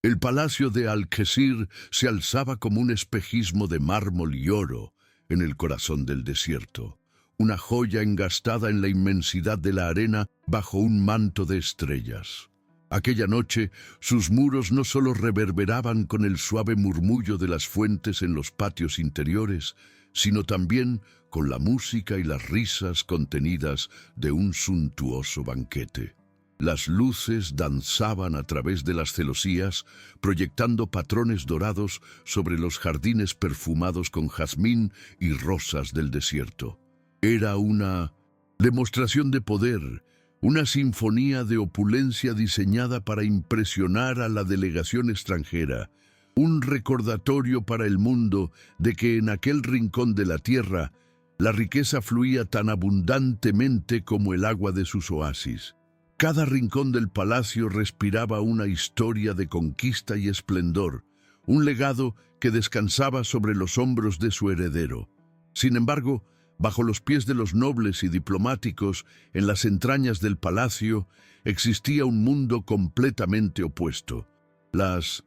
El palacio de Alquesir se alzaba como un espejismo de mármol y oro en el corazón del desierto, una joya engastada en la inmensidad de la arena bajo un manto de estrellas. Aquella noche, sus muros no solo reverberaban con el suave murmullo de las fuentes en los patios interiores, sino también con la música y las risas contenidas de un suntuoso banquete. Las luces danzaban a través de las celosías, proyectando patrones dorados sobre los jardines perfumados con jazmín y rosas del desierto. Era una demostración de poder, una sinfonía de opulencia diseñada para impresionar a la delegación extranjera, un recordatorio para el mundo de que en aquel rincón de la tierra la riqueza fluía tan abundantemente como el agua de sus oasis. Cada rincón del palacio respiraba una historia de conquista y esplendor, un legado que descansaba sobre los hombros de su heredero. Sin embargo, bajo los pies de los nobles y diplomáticos, en las entrañas del palacio, existía un mundo completamente opuesto. Las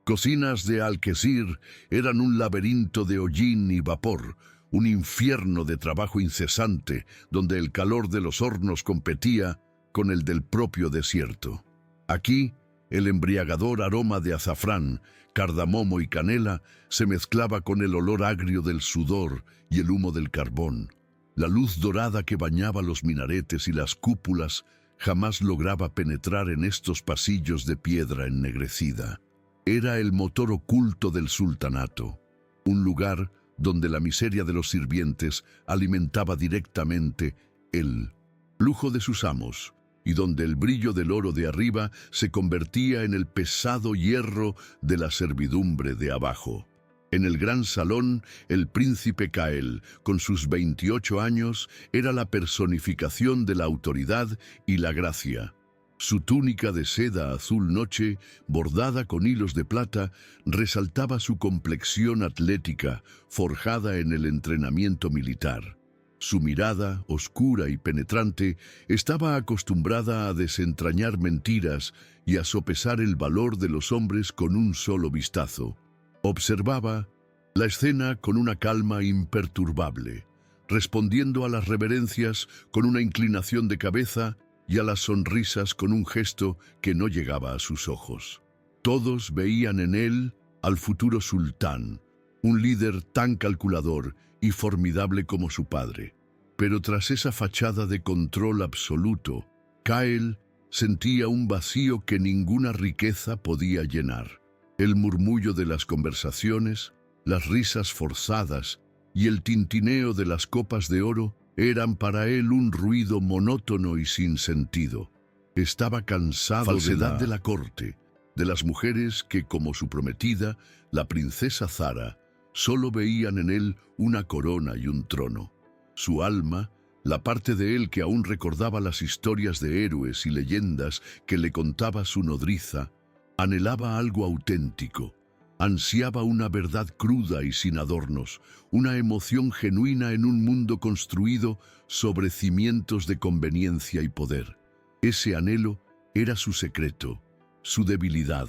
cocinas de Alquesir eran un laberinto de hollín y vapor, un infierno de trabajo incesante, donde el calor de los hornos competía con el del propio desierto. Aquí, el embriagador aroma de azafrán, cardamomo y canela se mezclaba con el olor agrio del sudor y el humo del carbón. La luz dorada que bañaba los minaretes y las cúpulas jamás lograba penetrar en estos pasillos de piedra ennegrecida. Era el motor oculto del sultanato, un lugar donde la miseria de los sirvientes alimentaba directamente el lujo de sus amos, y donde el brillo del oro de arriba se convertía en el pesado hierro de la servidumbre de abajo. En el gran salón, el príncipe Kael, con sus 28 años, era la personificación de la autoridad y la gracia. Su túnica de seda azul noche, bordada con hilos de plata, resaltaba su complexión atlética, forjada en el entrenamiento militar. Su mirada, oscura y penetrante, estaba acostumbrada a desentrañar mentiras y a sopesar el valor de los hombres con un solo vistazo. Observaba la escena con una calma imperturbable, respondiendo a las reverencias con una inclinación de cabeza y a las sonrisas con un gesto que no llegaba a sus ojos. Todos veían en él al futuro sultán, un líder tan calculador y formidable como su padre. Pero tras esa fachada de control absoluto, Kael sentía un vacío que ninguna riqueza podía llenar. El murmullo de las conversaciones, las risas forzadas y el tintineo de las copas de oro eran para él un ruido monótono y sin sentido. Estaba cansado de la corte, de las mujeres que, como su prometida, la princesa Zara, solo veían en él una corona y un trono. Su alma, la parte de él que aún recordaba las historias de héroes y leyendas que le contaba su nodriza, anhelaba algo auténtico, ansiaba una verdad cruda y sin adornos, una emoción genuina en un mundo construido sobre cimientos de conveniencia y poder. Ese anhelo era su secreto, su debilidad,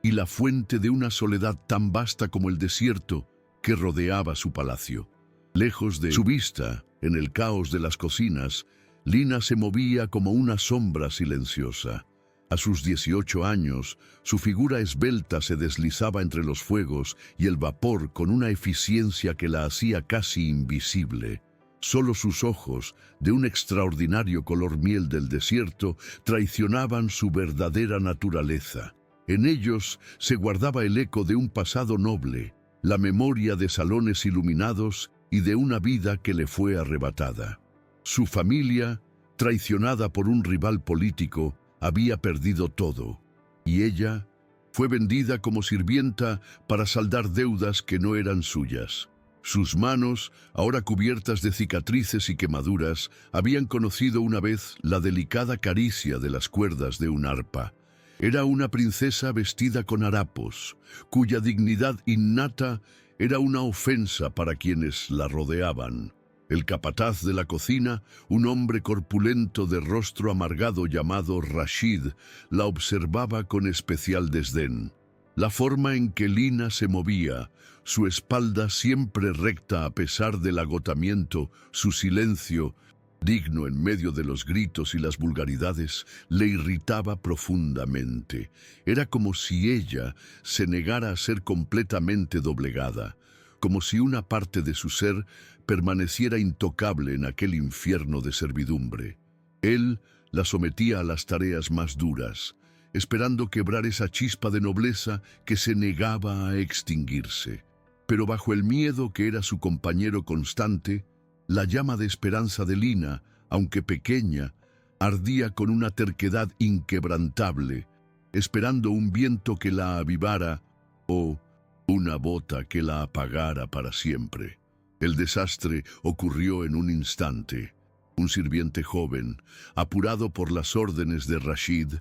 y la fuente de una soledad tan vasta como el desierto que rodeaba su palacio. Lejos de su vista, en el caos de las cocinas, Lina se movía como una sombra silenciosa. A sus 18 años, su figura esbelta se deslizaba entre los fuegos y el vapor con una eficiencia que la hacía casi invisible. Solo sus ojos, de un extraordinario color miel del desierto, traicionaban su verdadera naturaleza. En ellos se guardaba el eco de un pasado noble, la memoria de salones iluminados y de una vida que le fue arrebatada. Su familia, traicionada por un rival político, había perdido todo, y ella fue vendida como sirvienta para saldar deudas que no eran suyas. Sus manos, ahora cubiertas de cicatrices y quemaduras, habían conocido una vez la delicada caricia de las cuerdas de un arpa. Era una princesa vestida con harapos, cuya dignidad innata era una ofensa para quienes la rodeaban. El capataz de la cocina, un hombre corpulento de rostro amargado llamado Rashid, la observaba con especial desdén. La forma en que Lina se movía, su espalda siempre recta a pesar del agotamiento, su silencio, digno en medio de los gritos y las vulgaridades, le irritaba profundamente. Era como si ella se negara a ser completamente doblegada, como si una parte de su ser permaneciera intocable en aquel infierno de servidumbre. Él la sometía a las tareas más duras, esperando quebrar esa chispa de nobleza que se negaba a extinguirse. Pero bajo el miedo que era su compañero constante, la llama de esperanza de Lina, aunque pequeña, ardía con una terquedad inquebrantable, esperando un viento que la avivara o una bota que la apagara para siempre. El desastre ocurrió en un instante. Un sirviente joven, apurado por las órdenes de Rashid,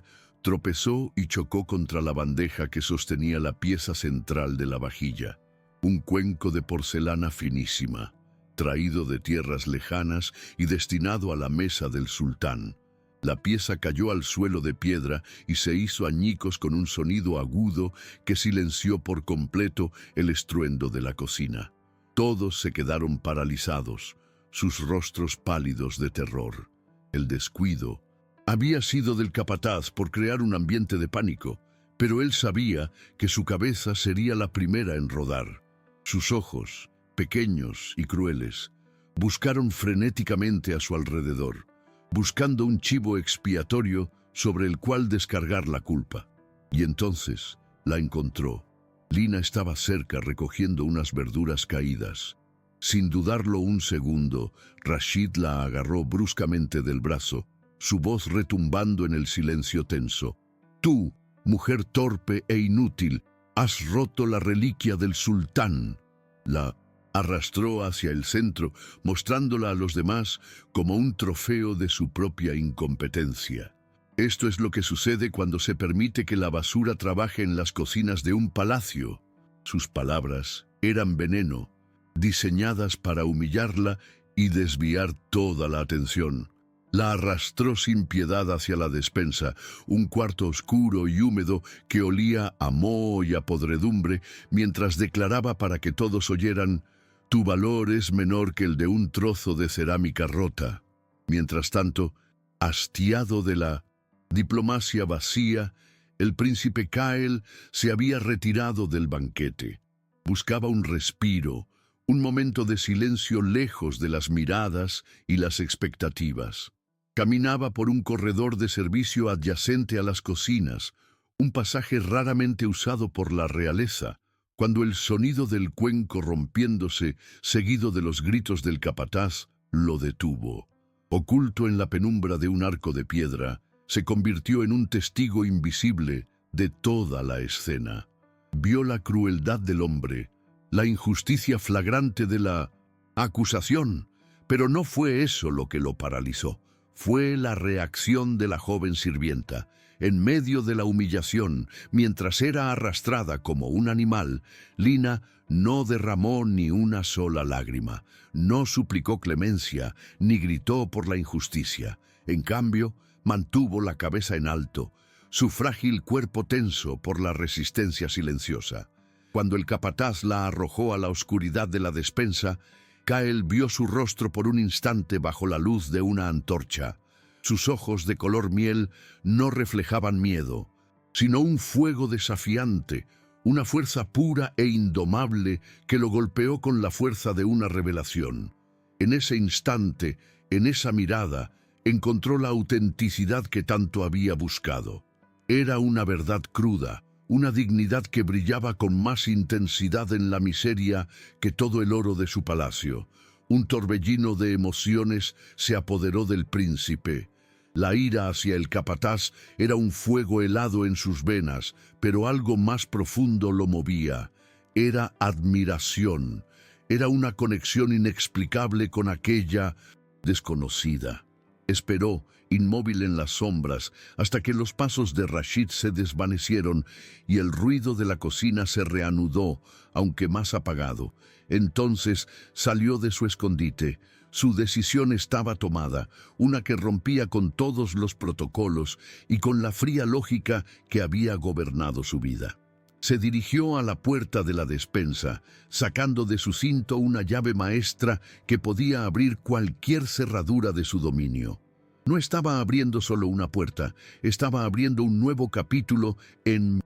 tropezó y chocó contra la bandeja que sostenía la pieza central de la vajilla, un cuenco de porcelana finísima, traído de tierras lejanas y destinado a la mesa del sultán. La pieza cayó al suelo de piedra y se hizo añicos con un sonido agudo que silenció por completo el estruendo de la cocina. Todos se quedaron paralizados, sus rostros pálidos de terror. El descuido había sido del capataz por crear un ambiente de pánico, pero él sabía que su cabeza sería la primera en rodar. Sus ojos, pequeños y crueles, buscaron frenéticamente a su alrededor, buscando un chivo expiatorio sobre el cual descargar la culpa. Y entonces la encontró. Lina estaba cerca recogiendo unas verduras caídas. Sin dudarlo un segundo, Rashid la agarró bruscamente del brazo, su voz retumbando en el silencio tenso. «Tú, mujer torpe e inútil, has roto la reliquia del sultán». La arrastró hacia el centro, mostrándola a los demás como un trofeo de su propia incompetencia. Esto es lo que sucede cuando se permite que la basura trabaje en las cocinas de un palacio. Sus palabras eran veneno, diseñadas para humillarla y desviar toda la atención. La arrastró sin piedad hacia la despensa, un cuarto oscuro y húmedo que olía a moho y a podredumbre, mientras declaraba para que todos oyeran: «Tu valor es menor que el de un trozo de cerámica rota». Mientras tanto, hastiado de la diplomacia vacía, el príncipe Kael se había retirado del banquete. Buscaba un respiro, un momento de silencio lejos de las miradas y las expectativas. Caminaba por un corredor de servicio adyacente a las cocinas, un pasaje raramente usado por la realeza, cuando el sonido del cuenco rompiéndose, seguido de los gritos del capataz, lo detuvo. Oculto en la penumbra de un arco de piedra, se convirtió en un testigo invisible de toda la escena. Vio la crueldad del hombre, la injusticia flagrante de la acusación, pero no fue eso lo que lo paralizó. Fue la reacción de la joven sirvienta. En medio de la humillación, mientras era arrastrada como un animal, Lina no derramó ni una sola lágrima, no suplicó clemencia, ni gritó por la injusticia. En cambio, mantuvo la cabeza en alto, su frágil cuerpo tenso por la resistencia silenciosa. Cuando el capataz la arrojó a la oscuridad de la despensa, Kael vio su rostro por un instante bajo la luz de una antorcha. Sus ojos de color miel no reflejaban miedo, sino un fuego desafiante, una fuerza pura e indomable que lo golpeó con la fuerza de una revelación. En ese instante, en esa mirada, encontró la autenticidad que tanto había buscado. Era una verdad cruda, una dignidad que brillaba con más intensidad en la miseria que todo el oro de su palacio. Un torbellino de emociones se apoderó del príncipe. La ira hacia el capataz era un fuego helado en sus venas, pero algo más profundo lo movía. Era admiración, era una conexión inexplicable con aquella desconocida. Esperó, inmóvil en las sombras, hasta que los pasos de Rashid se desvanecieron y el ruido de la cocina se reanudó, aunque más apagado. Entonces salió de su escondite, Su decisión estaba tomada, una que rompía con todos los protocolos y con la fría lógica que había gobernado su vida. Se dirigió a la puerta de la despensa, sacando de su cinto una llave maestra que podía abrir cualquier cerradura de su dominio. No estaba abriendo solo una puerta, estaba abriendo un nuevo capítulo en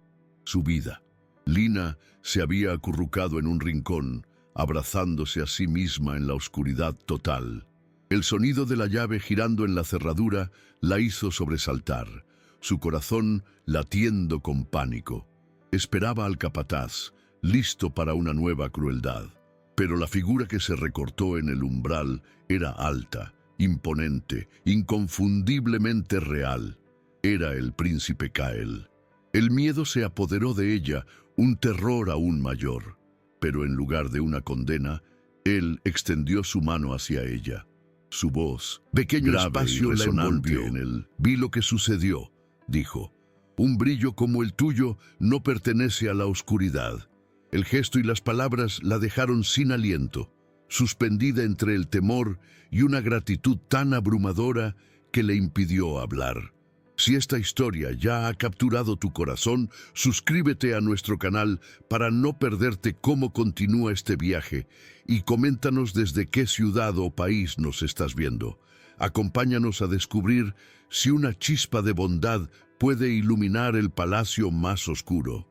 su vida. Lina se había acurrucado en un rincón, abrazándose a sí misma en la oscuridad total. El sonido de la llave girando en la cerradura la hizo sobresaltar, su corazón latiendo con pánico. Esperaba al capataz, listo para una nueva crueldad. Pero la figura que se recortó en el umbral era alta, imponente, inconfundiblemente real. Era el príncipe Kael. El miedo se apoderó de ella, un terror aún mayor. Pero en lugar de una condena, él extendió su mano hacia ella. Su voz, pequeño espacio la envolvió en él. Vi lo que sucedió, dijo. Un brillo como el tuyo no pertenece a la oscuridad. El gesto y las palabras la dejaron sin aliento, suspendida entre el temor y una gratitud tan abrumadora que le impidió hablar. Si esta historia ya ha capturado tu corazón, suscríbete a nuestro canal para no perderte cómo continúa este viaje y coméntanos desde qué ciudad o país nos estás viendo. Acompáñanos a descubrir si una chispa de bondad puede iluminar el palacio más oscuro.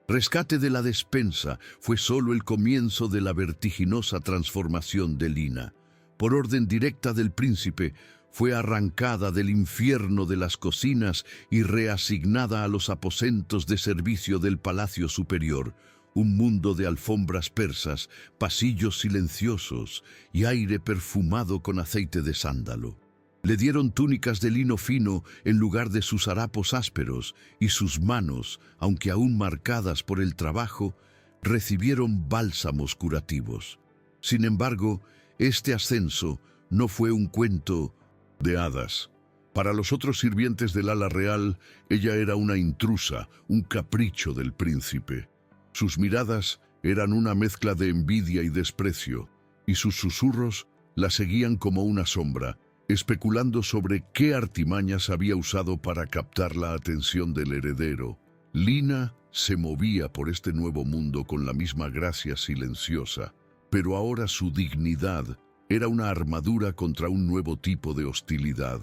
Rescate de la despensa fue solo el comienzo de la vertiginosa transformación de Lina. Por orden directa del príncipe, fue arrancada del infierno de las cocinas y reasignada a los aposentos de servicio del palacio superior, un mundo de alfombras persas, pasillos silenciosos y aire perfumado con aceite de sándalo. Le dieron túnicas de lino fino en lugar de sus harapos ásperos, y sus manos, aunque aún marcadas por el trabajo, recibieron bálsamos curativos. Sin embargo, este ascenso no fue un cuento de hadas. Para los otros sirvientes del ala real, ella era una intrusa, un capricho del príncipe. Sus miradas eran una mezcla de envidia y desprecio, y sus susurros la seguían como una sombra, especulando sobre qué artimañas había usado para captar la atención del heredero. Lina se movía por este nuevo mundo con la misma gracia silenciosa, pero ahora su dignidad era una armadura contra un nuevo tipo de hostilidad.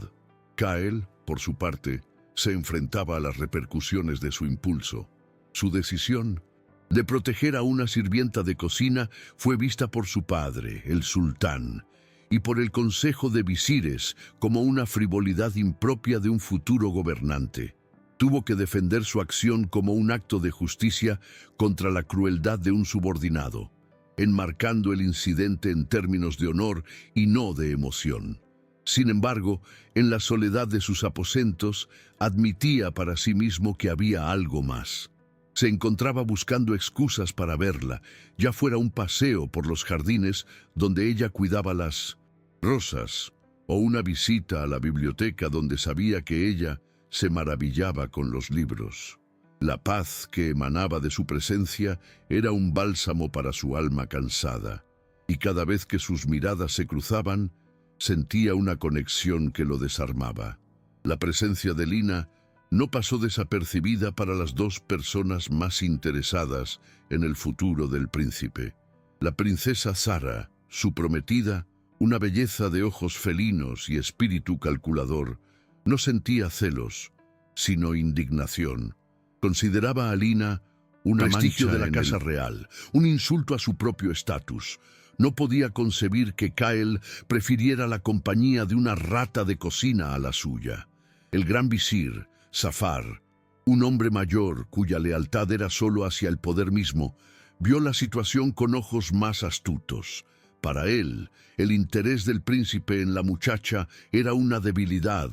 Kael, por su parte, se enfrentaba a las repercusiones de su impulso. Su decisión de proteger a una sirvienta de cocina fue vista por su padre, el sultán, y por el Consejo de Visires como una frivolidad impropia de un futuro gobernante. Tuvo que defender su acción como un acto de justicia contra la crueldad de un subordinado, enmarcando el incidente en términos de honor y no de emoción. Sin embargo, en la soledad de sus aposentos, admitía para sí mismo que había algo más. Se encontraba buscando excusas para verla, ya fuera un paseo por los jardines donde ella cuidaba las rosas, o una visita a la biblioteca donde sabía que ella se maravillaba con los libros. La paz que emanaba de su presencia era un bálsamo para su alma cansada, y cada vez que sus miradas se cruzaban, sentía una conexión que lo desarmaba. La presencia de Lina no pasó desapercibida para las dos personas más interesadas en el futuro del príncipe. La princesa Zara, su prometida, una belleza de ojos felinos y espíritu calculador, no sentía celos, sino indignación. Consideraba a Lina un prestigio de la casa real, un insulto a su propio estatus. No podía concebir que Kael prefiriera la compañía de una rata de cocina a la suya. El gran visir, Zafar, un hombre mayor cuya lealtad era solo hacia el poder mismo, vio la situación con ojos más astutos. Para él, el interés del príncipe en la muchacha era una debilidad,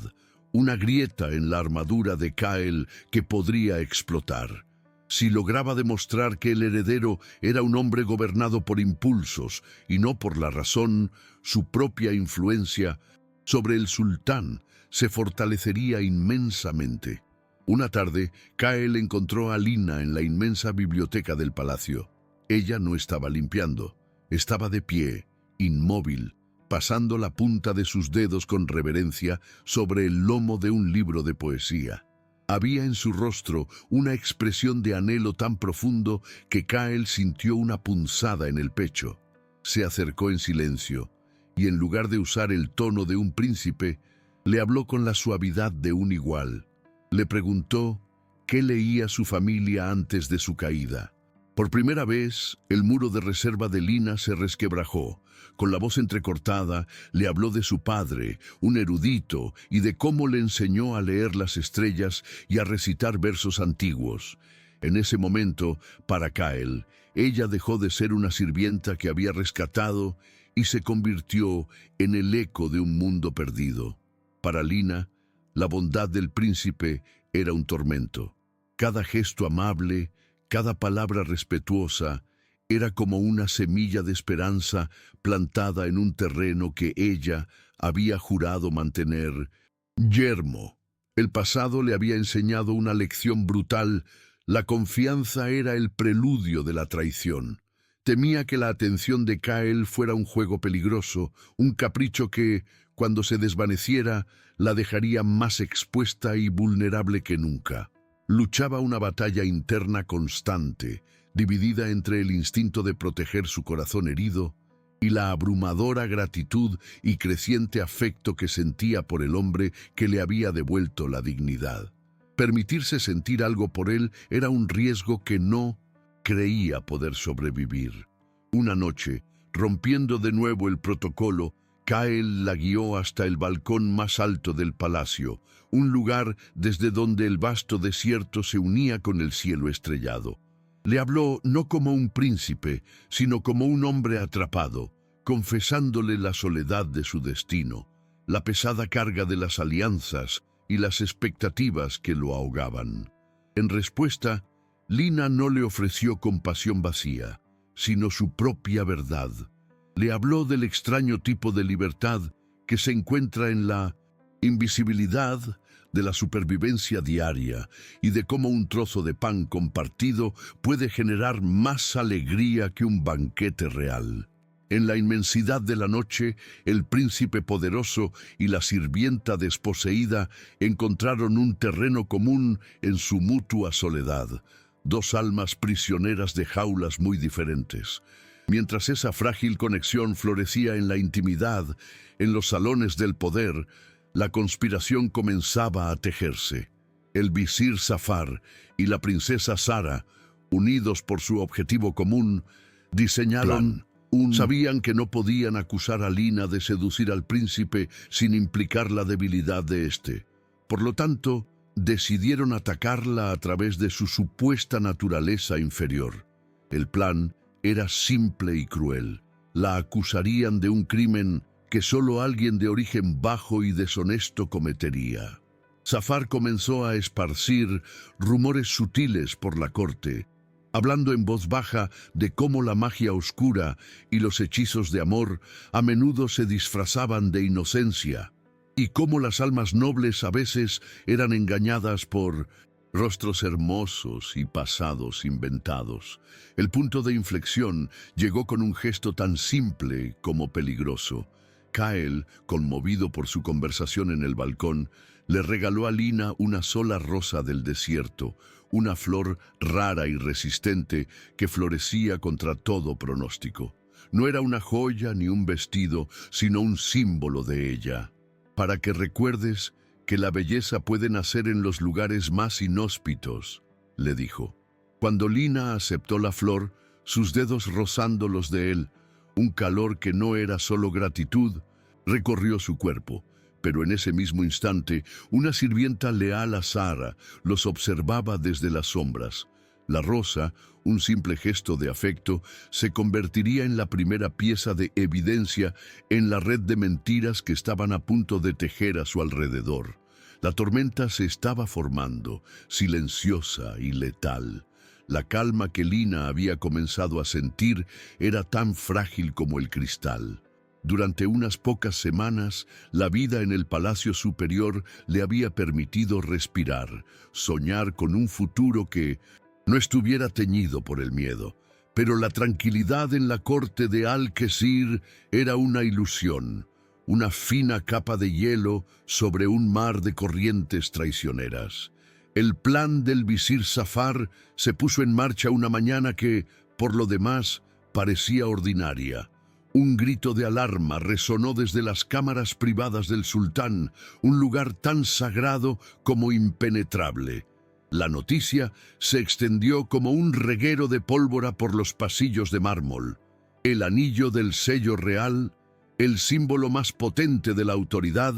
una grieta en la armadura de Kael que podría explotar. Si lograba demostrar que el heredero era un hombre gobernado por impulsos y no por la razón, su propia influencia sobre el sultán se fortalecería inmensamente. Una tarde, Kael encontró a Lina en la inmensa biblioteca del palacio. Ella no estaba limpiando, estaba de pie, inmóvil, pasando la punta de sus dedos con reverencia sobre el lomo de un libro de poesía. Había en su rostro una expresión de anhelo tan profundo que Kael sintió una punzada en el pecho. Se acercó en silencio y, en lugar de usar el tono de un príncipe, le habló con la suavidad de un igual. Le preguntó qué leía su familia antes de su caída. Por primera vez, el muro de reserva de Lina se resquebrajó. Con la voz entrecortada, le habló de su padre, un erudito, y de cómo le enseñó a leer las estrellas y a recitar versos antiguos. En ese momento, para Kael, ella dejó de ser una sirvienta que había rescatado y se convirtió en el eco de un mundo perdido. Para Lina, la bondad del príncipe era un tormento. Cada gesto amable, cada palabra respetuosa, era como una semilla de esperanza plantada en un terreno que ella había jurado mantener yermo. El pasado le había enseñado una lección brutal. La confianza era el preludio de la traición. Temía que la atención de Kael fuera un juego peligroso, un capricho que, cuando se desvaneciera, la dejaría más expuesta y vulnerable que nunca. Luchaba una batalla interna constante, dividida entre el instinto de proteger su corazón herido y la abrumadora gratitud y creciente afecto que sentía por el hombre que le había devuelto la dignidad. Permitirse sentir algo por él era un riesgo que no creía poder sobrevivir. Una noche, rompiendo de nuevo el protocolo, Kael la guió hasta el balcón más alto del palacio, un lugar desde donde el vasto desierto se unía con el cielo estrellado. Le habló no como un príncipe, sino como un hombre atrapado, confesándole la soledad de su destino, la pesada carga de las alianzas y las expectativas que lo ahogaban. En respuesta, Lina no le ofreció compasión vacía, sino su propia verdad. Le habló del extraño tipo de libertad que se encuentra en la invisibilidad de la supervivencia diaria y de cómo un trozo de pan compartido puede generar más alegría que un banquete real. En la inmensidad de la noche, el príncipe poderoso y la sirvienta desposeída encontraron un terreno común en su mutua soledad, dos almas prisioneras de jaulas muy diferentes. Mientras esa frágil conexión florecía en la intimidad, en los salones del poder, la conspiración comenzaba a tejerse. El visir Zafar y la princesa Sara, unidos por su objetivo común, diseñaron Sabían que no podían acusar a Lina de seducir al príncipe sin implicar la debilidad de éste. Por lo tanto, decidieron atacarla a través de su supuesta naturaleza inferior. El plan era simple y cruel. La acusarían de un crimen que solo alguien de origen bajo y deshonesto cometería. Zafar comenzó a esparcir rumores sutiles por la corte, hablando en voz baja de cómo la magia oscura y los hechizos de amor a menudo se disfrazaban de inocencia, y cómo las almas nobles a veces eran engañadas por rostros hermosos y pasados inventados. El punto de inflexión llegó con un gesto tan simple como peligroso. Kael, conmovido por su conversación en el balcón, le regaló a Lina una sola rosa del desierto, una flor rara y resistente que florecía contra todo pronóstico. No era una joya ni un vestido, sino un símbolo de ella, para que recuerdes que la belleza puede nacer en los lugares más inhóspitos, le dijo. Cuando Lina aceptó la flor, sus dedos rozando los de él, un calor que no era solo gratitud, recorrió su cuerpo. Pero en ese mismo instante, una sirvienta leal a Sara los observaba desde las sombras. La rosa, un simple gesto de afecto, se convertiría en la primera pieza de evidencia en la red de mentiras que estaban a punto de tejer a su alrededor. La tormenta se estaba formando, silenciosa y letal. La calma que Lina había comenzado a sentir era tan frágil como el cristal. Durante unas pocas semanas, la vida en el Palacio Superior le había permitido respirar, soñar con un futuro que no estuviera teñido por el miedo. Pero la tranquilidad en la corte de Al-Quesir era una ilusión, una fina capa de hielo sobre un mar de corrientes traicioneras. El plan del visir Zafar se puso en marcha una mañana que, por lo demás, parecía ordinaria. Un grito de alarma resonó desde las cámaras privadas del sultán, un lugar tan sagrado como impenetrable. La noticia se extendió como un reguero de pólvora por los pasillos de mármol. El anillo del sello real, el símbolo más potente de la autoridad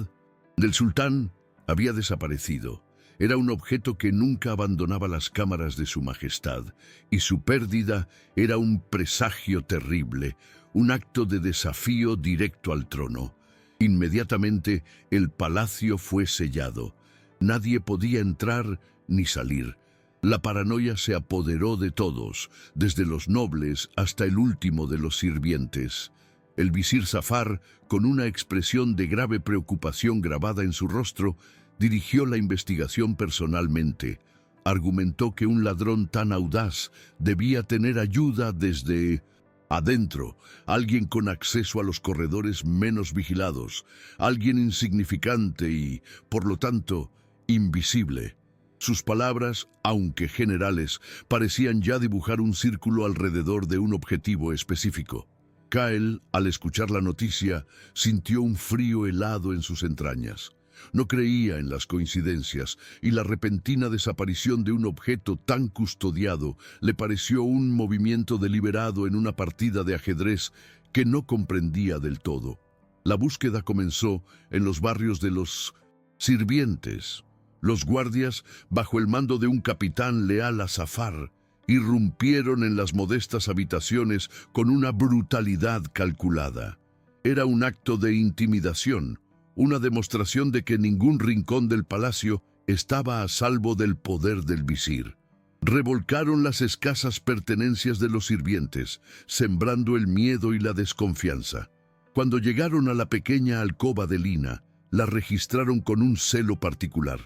del sultán, había desaparecido. Era un objeto que nunca abandonaba las cámaras de su majestad, y su pérdida era un presagio terrible, un acto de desafío directo al trono. Inmediatamente el palacio fue sellado. Nadie podía entrar ni salir. La paranoia se apoderó de todos, desde los nobles hasta el último de los sirvientes. El visir Zafar, con una expresión de grave preocupación grabada en su rostro, dirigió la investigación personalmente. Argumentó que un ladrón tan audaz debía tener ayuda desde adentro, alguien con acceso a los corredores menos vigilados, alguien insignificante y, por lo tanto, invisible. Sus palabras, aunque generales, parecían ya dibujar un círculo alrededor de un objetivo específico. Kael, al escuchar la noticia, sintió un frío helado en sus entrañas. No creía en las coincidencias, y la repentina desaparición de un objeto tan custodiado le pareció un movimiento deliberado en una partida de ajedrez que no comprendía del todo. La búsqueda comenzó en los barrios de los sirvientes. Los guardias, bajo el mando de un capitán leal a Zafar, irrumpieron en las modestas habitaciones con una brutalidad calculada. Era un acto de intimidación, una demostración de que ningún rincón del palacio estaba a salvo del poder del visir. Revolcaron las escasas pertenencias de los sirvientes, sembrando el miedo y la desconfianza. Cuando llegaron a la pequeña alcoba de Lina, la registraron con un celo particular.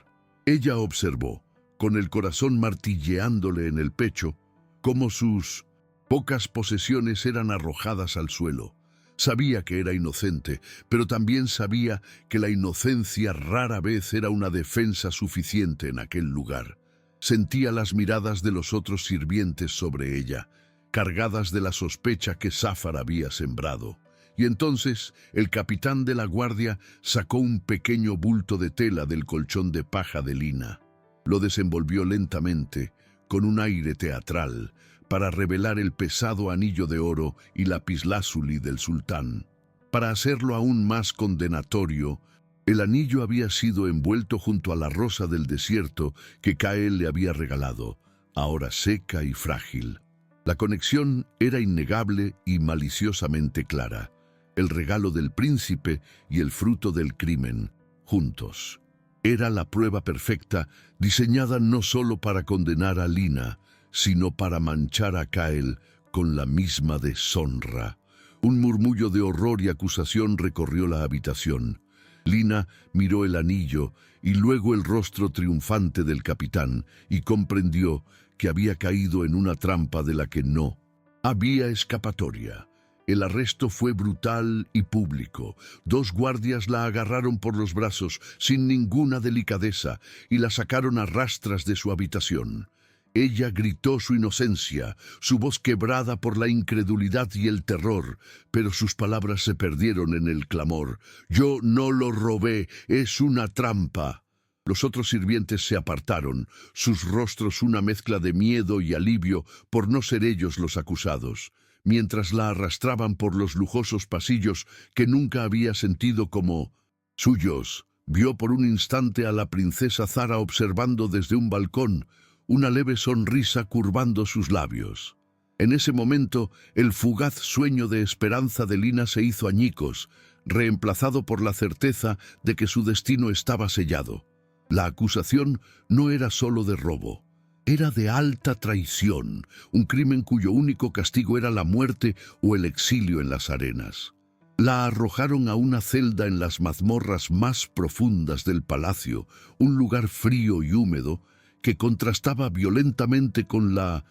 Ella observó, con el corazón martilleándole en el pecho, cómo sus pocas posesiones eran arrojadas al suelo. Sabía que era inocente, pero también sabía que la inocencia rara vez era una defensa suficiente en aquel lugar. Sentía las miradas de los otros sirvientes sobre ella, cargadas de la sospecha que Zafar había sembrado. Y entonces el capitán de la guardia sacó un pequeño bulto de tela del colchón de paja de Lina. Lo desenvolvió lentamente, con un aire teatral, para revelar el pesado anillo de oro y lapislázuli del sultán. Para hacerlo aún más condenatorio, el anillo había sido envuelto junto a la rosa del desierto que Kael le había regalado, ahora seca y frágil. La conexión era innegable y maliciosamente clara. El regalo del príncipe y el fruto del crimen, juntos. Era la prueba perfecta, diseñada no solo para condenar a Lina, sino para manchar a Kael con la misma deshonra. Un murmullo de horror y acusación recorrió la habitación. Lina miró el anillo y luego el rostro triunfante del capitán y comprendió que había caído en una trampa de la que no había escapatoria. El arresto fue brutal y público. 2 guardias la agarraron por los brazos sin ninguna delicadeza y la sacaron a rastras de su habitación. Ella gritó su inocencia, su voz quebrada por la incredulidad y el terror, pero sus palabras se perdieron en el clamor. «Yo no lo robé, es una trampa». Los otros sirvientes se apartaron, sus rostros una mezcla de miedo y alivio por no ser ellos los acusados, mientras la arrastraban por los lujosos pasillos que nunca había sentido como suyos. Vio por un instante a la princesa Zara observando desde un balcón, una leve sonrisa curvando sus labios. En ese momento, el fugaz sueño de esperanza de Lina se hizo añicos, reemplazado por la certeza de que su destino estaba sellado. La acusación no era solo de robo, era de alta traición, un crimen cuyo único castigo era la muerte o el exilio en las arenas. La arrojaron a una celda en las mazmorras más profundas del palacio, un lugar frío y húmedo, que contrastaba violentamente con la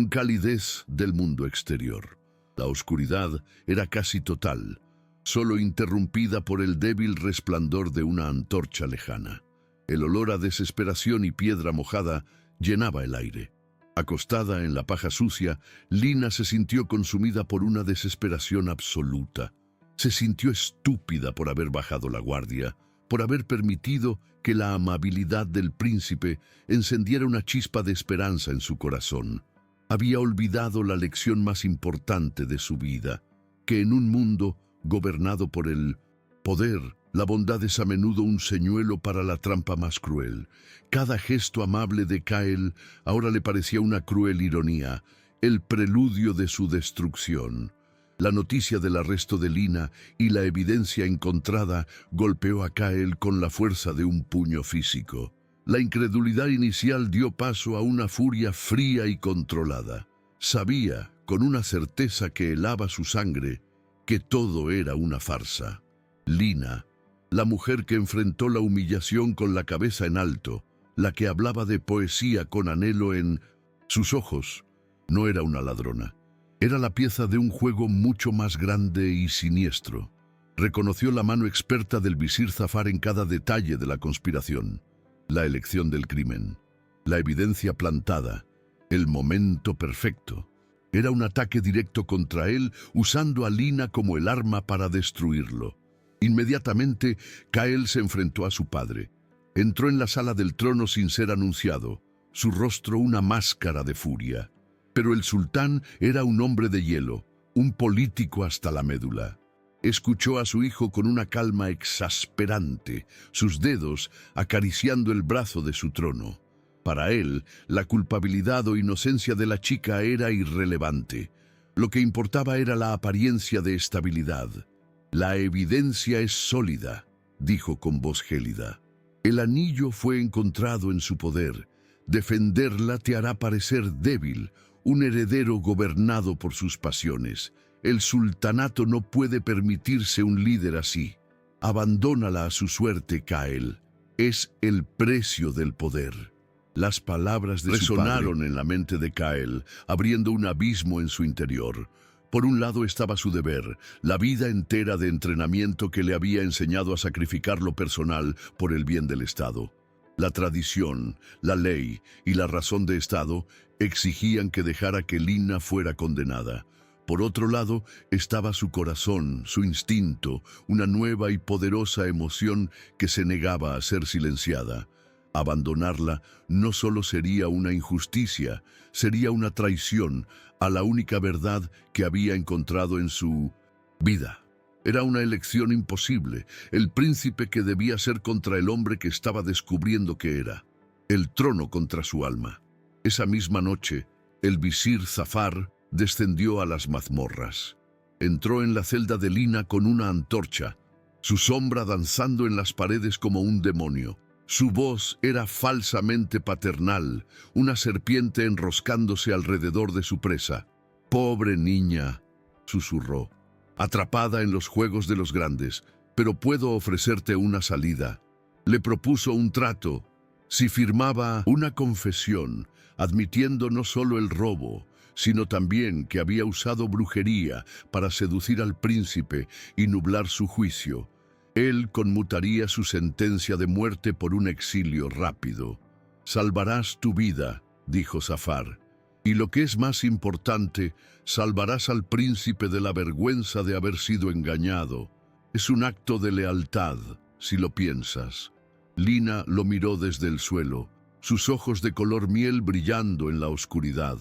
calidez del mundo exterior. La oscuridad era casi total, solo interrumpida por el débil resplandor de una antorcha lejana. El olor a desesperación y piedra mojada llenaba el aire. Acostada en la paja sucia, Lina se sintió consumida por una desesperación absoluta. Se sintió estúpida por haber bajado la guardia, por haber permitido que la amabilidad del príncipe encendiera una chispa de esperanza en su corazón. Había olvidado la lección más importante de su vida, que en un mundo gobernado por el poder, la bondad es a menudo un señuelo para la trampa más cruel. Cada gesto amable de Kael ahora le parecía una cruel ironía, el preludio de su destrucción. La noticia del arresto de Lina y la evidencia encontrada golpeó a Kael con la fuerza de un puño físico. La incredulidad inicial dio paso a una furia fría y controlada. Sabía, con una certeza que helaba su sangre, que todo era una farsa. Lina, la mujer que enfrentó la humillación con la cabeza en alto, la que hablaba de poesía con anhelo en sus ojos, no era una ladrona. Era la pieza de un juego mucho más grande y siniestro. Reconoció la mano experta del visir Zafar en cada detalle de la conspiración. La elección del crimen, la evidencia plantada, el momento perfecto. Era un ataque directo contra él, usando a Lina como el arma para destruirlo. Inmediatamente, Kael se enfrentó a su padre. Entró en la sala del trono sin ser anunciado, su rostro una máscara de furia. Pero el sultán era un hombre de hielo, un político hasta la médula. Escuchó a su hijo con una calma exasperante, sus dedos acariciando el brazo de su trono. Para él, la culpabilidad o inocencia de la chica era irrelevante. Lo que importaba era la apariencia de estabilidad. «La evidencia es sólida», dijo con voz gélida. «El anillo fue encontrado en su poder. Defenderla te hará parecer débil, un heredero gobernado por sus pasiones. El sultanato no puede permitirse un líder así. Abandónala a su suerte, Kael. Es el precio del poder». Las palabras de resonaron en la mente de Kael, abriendo un abismo en su interior. Por un lado estaba su deber, la vida entera de entrenamiento que le había enseñado a sacrificar lo personal por el bien del Estado. La tradición, la ley y la razón de Estado exigían que dejara que Lina fuera condenada. Por otro lado estaba su corazón, su instinto, una nueva y poderosa emoción que se negaba a ser silenciada. Abandonarla no solo sería una injusticia, sería una traición a la única verdad que había encontrado en su vida. Era una elección imposible, el príncipe que debía ser contra el hombre que estaba descubriendo que era, el trono contra su alma. Esa misma noche, el visir Zafar descendió a las mazmorras. Entró en la celda de Lina con una antorcha, su sombra danzando en las paredes como un demonio. Su voz era falsamente paternal, una serpiente enroscándose alrededor de su presa. «Pobre niña», susurró, «atrapada en los juegos de los grandes, pero puedo ofrecerte una salida». Le propuso un trato, si firmaba una confesión, admitiendo no solo el robo, sino también que había usado brujería para seducir al príncipe y nublar su juicio. Él conmutaría su sentencia de muerte por un exilio rápido. «Salvarás tu vida», dijo Zafar, «y lo que es más importante, salvarás al príncipe de la vergüenza de haber sido engañado. Es un acto de lealtad, si lo piensas». Lina lo miró desde el suelo, sus ojos de color miel brillando en la oscuridad.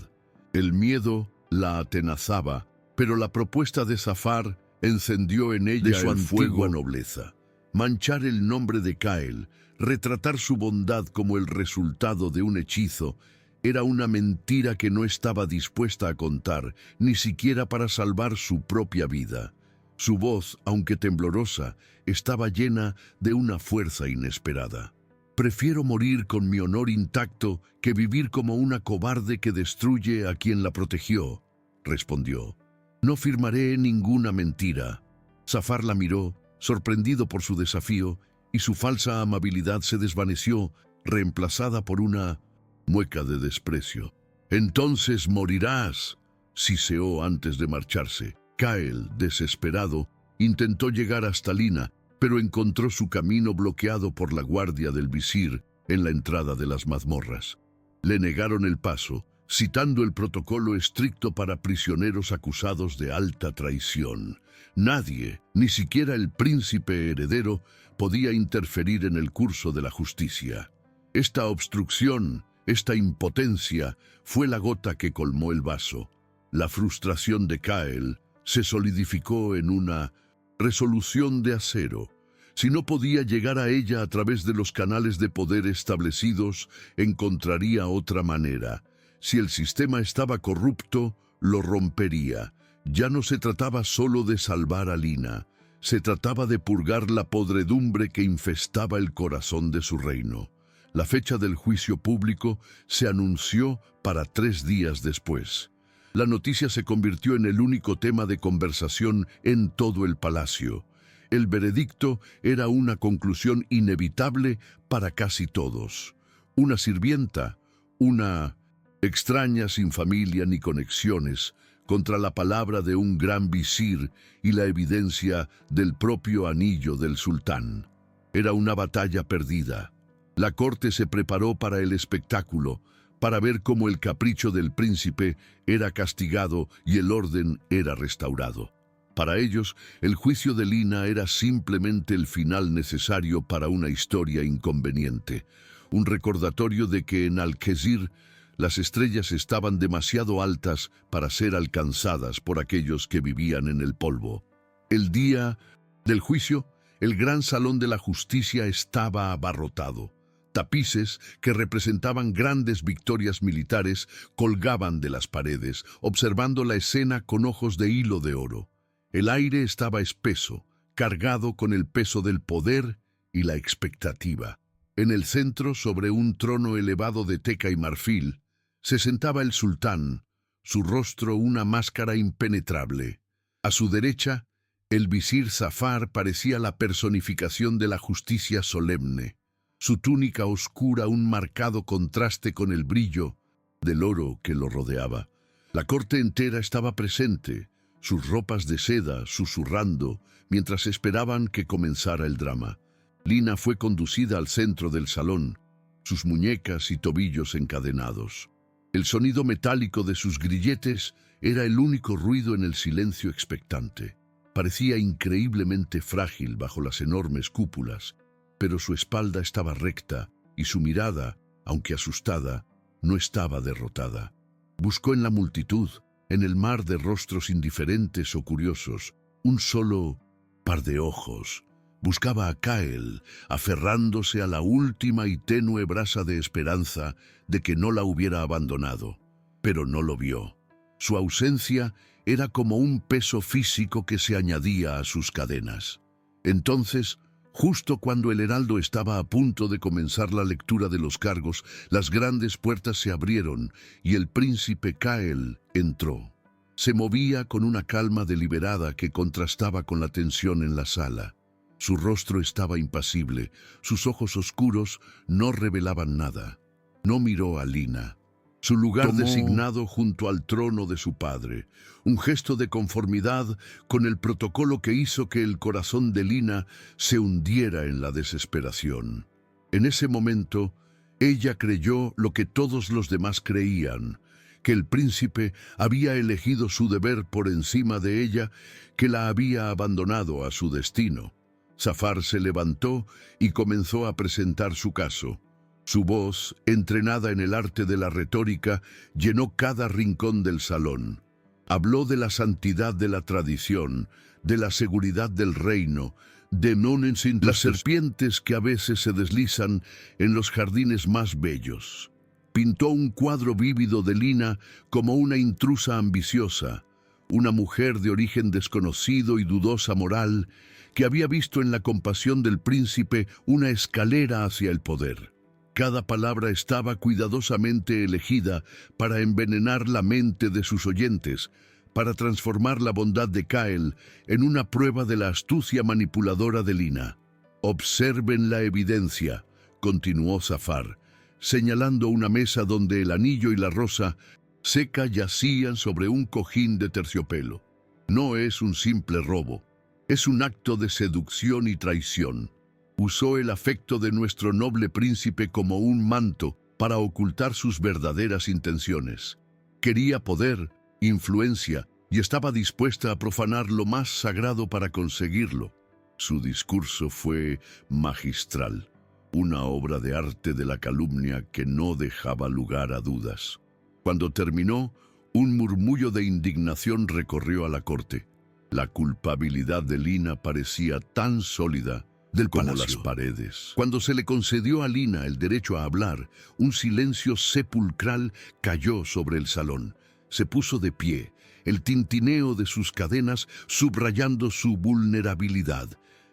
El miedo la atenazaba, pero la propuesta de Zafar encendió en ella el fuego a nobleza. Manchar el nombre de Kael, retratar su bondad como el resultado de un hechizo, era una mentira que no estaba dispuesta a contar, ni siquiera para salvar su propia vida. Su voz, aunque temblorosa, estaba llena de una fuerza inesperada. «Prefiero morir con mi honor intacto que vivir como una cobarde que destruye a quien la protegió», respondió. «No firmaré ninguna mentira». Zafar la miró, sorprendido por su desafío, y su falsa amabilidad se desvaneció, reemplazada por una mueca de desprecio. «Entonces morirás», siseó antes de marcharse. Kael, desesperado, intentó llegar hasta Lina, pero encontró su camino bloqueado por la guardia del visir en la entrada de las mazmorras. Le negaron el paso, citando el protocolo estricto para prisioneros acusados de alta traición. Nadie, ni siquiera el príncipe heredero, podía interferir en el curso de la justicia. Esta obstrucción, esta impotencia, fue la gota que colmó el vaso. La frustración de Kael se solidificó en una resolución de acero. Si no podía llegar a ella a través de los canales de poder establecidos, encontraría otra manera. Si el sistema estaba corrupto, lo rompería. Ya no se trataba solo de salvar a Lina, se trataba de purgar la podredumbre que infestaba el corazón de su reino. La fecha del juicio público se anunció para 3 días después. La noticia se convirtió en el único tema de conversación en todo el palacio. El veredicto era una conclusión inevitable para casi todos. Una sirvienta, una extraña sin familia ni conexiones, contra la palabra de un gran visir y la evidencia del propio anillo del sultán. Era una batalla perdida. La corte se preparó para el espectáculo, para ver cómo el capricho del príncipe era castigado y el orden era restaurado. Para ellos, el juicio de Lina era simplemente el final necesario para una historia inconveniente, un recordatorio de que en Alquezir las estrellas estaban demasiado altas para ser alcanzadas por aquellos que vivían en el polvo. El día del juicio, el gran salón de la justicia estaba abarrotado. Tapices que representaban grandes victorias militares colgaban de las paredes, observando la escena con ojos de hilo de oro. El aire estaba espeso, cargado con el peso del poder y la expectativa. En el centro, sobre un trono elevado de teca y marfil, se sentaba el sultán, su rostro una máscara impenetrable. A su derecha, el visir Zafar parecía la personificación de la justicia solemne. Su túnica oscura un marcado contraste con el brillo del oro que lo rodeaba. La corte entera estaba presente, sus ropas de seda susurrando, mientras esperaban que comenzara el drama. Lina fue conducida al centro del salón, sus muñecas y tobillos encadenados. El sonido metálico de sus grilletes era el único ruido en el silencio expectante. Parecía increíblemente frágil bajo las enormes cúpulas, pero su espalda estaba recta y su mirada, aunque asustada, no estaba derrotada. Buscó en la multitud, en el mar de rostros indiferentes o curiosos, un solo par de ojos. Buscaba a Kael, aferrándose a la última y tenue brasa de esperanza de que no la hubiera abandonado, pero no lo vio. Su ausencia era como un peso físico que se añadía a sus cadenas. Entonces, justo cuando el heraldo estaba a punto de comenzar la lectura de los cargos, las grandes puertas se abrieron y el príncipe Kael entró. Se movía con una calma deliberada que contrastaba con la tensión en la sala. Su rostro estaba impasible, sus ojos oscuros no revelaban nada. No miró a Lina. Su lugar designado junto al trono de su padre, un gesto de conformidad con el protocolo que hizo que el corazón de Lina se hundiera en la desesperación. En ese momento, ella creyó lo que todos los demás creían, que el príncipe había elegido su deber por encima de ella, que la había abandonado a su destino. Zafar se levantó y comenzó a presentar su caso. Su voz, entrenada en el arte de la retórica, llenó cada rincón del salón. Habló de la santidad de la tradición, de la seguridad del reino, de las serpientes que a veces se deslizan en los jardines más bellos. Pintó un cuadro vívido de Lina como una intrusa ambiciosa, una mujer de origen desconocido y dudosa moral, que había visto en la compasión del príncipe una escalera hacia el poder. Cada palabra estaba cuidadosamente elegida para envenenar la mente de sus oyentes, para transformar la bondad de Kael en una prueba de la astucia manipuladora de Lina. «Observen la evidencia», continuó Zafar, señalando una mesa donde el anillo y la rosa seca yacían sobre un cojín de terciopelo. No es un simple robo, es un acto de seducción y traición. Usó el afecto de nuestro noble príncipe como un manto para ocultar sus verdaderas intenciones. Quería poder, influencia, y estaba dispuesta a profanar lo más sagrado para conseguirlo. Su discurso fue magistral, una obra de arte de la calumnia que no dejaba lugar a dudas. Cuando terminó, un murmullo de indignación recorrió a la corte. La culpabilidad de Lina parecía tan sólida como las paredes. Cuando se le concedió a Lina el derecho a hablar, un silencio sepulcral cayó sobre el salón. Se puso de pie, el tintineo de sus cadenas subrayando su vulnerabilidad.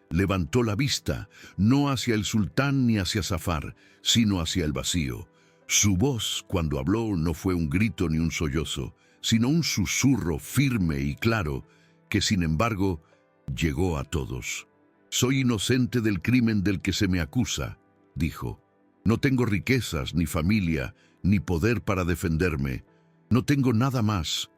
Levantó la vista, no hacia el sultán ni hacia Zafar, sino hacia el vacío. Su voz, cuando habló, no fue un grito ni un sollozo, sino un susurro firme y claro que, sin embargo, llegó a todos. «Soy inocente del crimen del que se me acusa», dijo. «No tengo riquezas, ni familia, ni poder para defenderme. No tengo nada más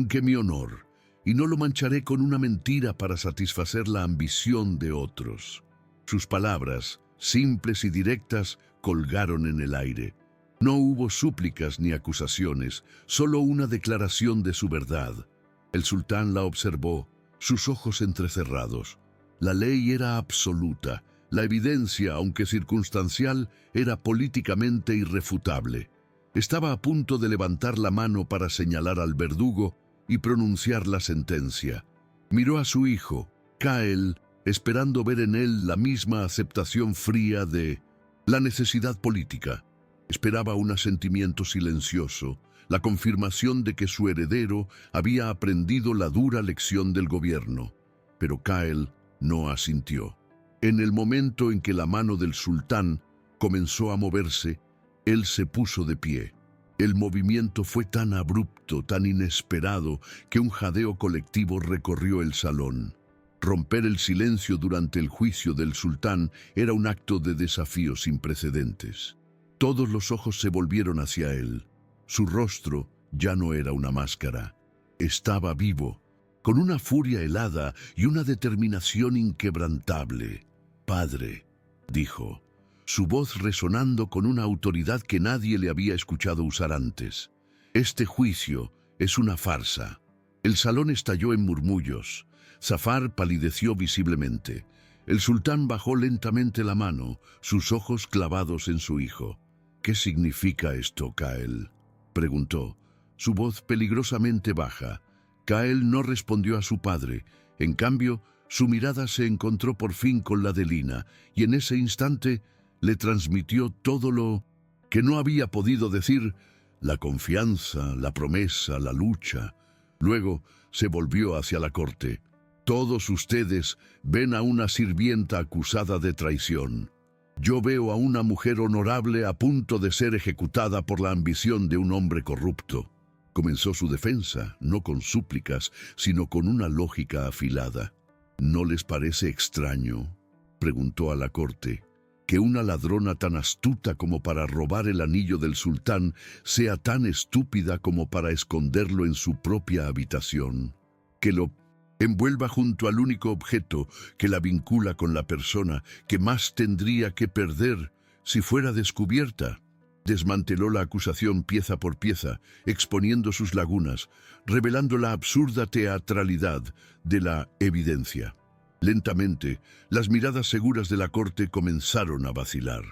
que mi honor, y no lo mancharé con una mentira para satisfacer la ambición de otros». Sus palabras, simples y directas, colgaron en el aire. No hubo súplicas ni acusaciones, solo una declaración de su verdad. El sultán la observó, sus ojos entrecerrados. La ley era absoluta. La evidencia, aunque circunstancial, era políticamente irrefutable. Estaba a punto de levantar la mano para señalar al verdugo y pronunciar la sentencia. Miró a su hijo, Kael, esperando ver en él la misma aceptación fría de la necesidad política. Esperaba un asentimiento silencioso, la confirmación de que su heredero había aprendido la dura lección del gobierno. Pero Kael no asintió. En el momento en que la mano del sultán comenzó a moverse, él se puso de pie. El movimiento fue tan abrupto, tan inesperado, que un jadeo colectivo recorrió el salón. Romper el silencio durante el juicio del sultán era un acto de desafío sin precedentes. Todos los ojos se volvieron hacia él. Su rostro ya no era una máscara. Estaba vivo, con una furia helada y una determinación inquebrantable. «Padre», dijo, su voz resonando con una autoridad que nadie le había escuchado usar antes. «Este juicio es una farsa». El salón estalló en murmullos. Zafar palideció visiblemente. El sultán bajó lentamente la mano, sus ojos clavados en su hijo. «¿Qué significa esto, Kael?», preguntó, su voz peligrosamente baja. Kael no respondió a su padre. En cambio, su mirada se encontró por fin con la de Lina, y en ese instante le transmitió todo lo que no había podido decir: la confianza, la promesa, la lucha. Luego se volvió hacia la corte. «Todos ustedes ven a una sirvienta acusada de traición. Yo veo a una mujer honorable a punto de ser ejecutada por la ambición de un hombre corrupto». Comenzó su defensa, no con súplicas, sino con una lógica afilada. «¿No les parece extraño?», preguntó a la corte, «que una ladrona tan astuta como para robar el anillo del sultán sea tan estúpida como para esconderlo en su propia habitación? Que lo envuelva junto al único objeto que la vincula con la persona que más tendría que perder si fuera descubierta». Desmanteló la acusación pieza por pieza, exponiendo sus lagunas, revelando la absurda teatralidad de la evidencia. Lentamente, las miradas seguras de la corte comenzaron a vacilar.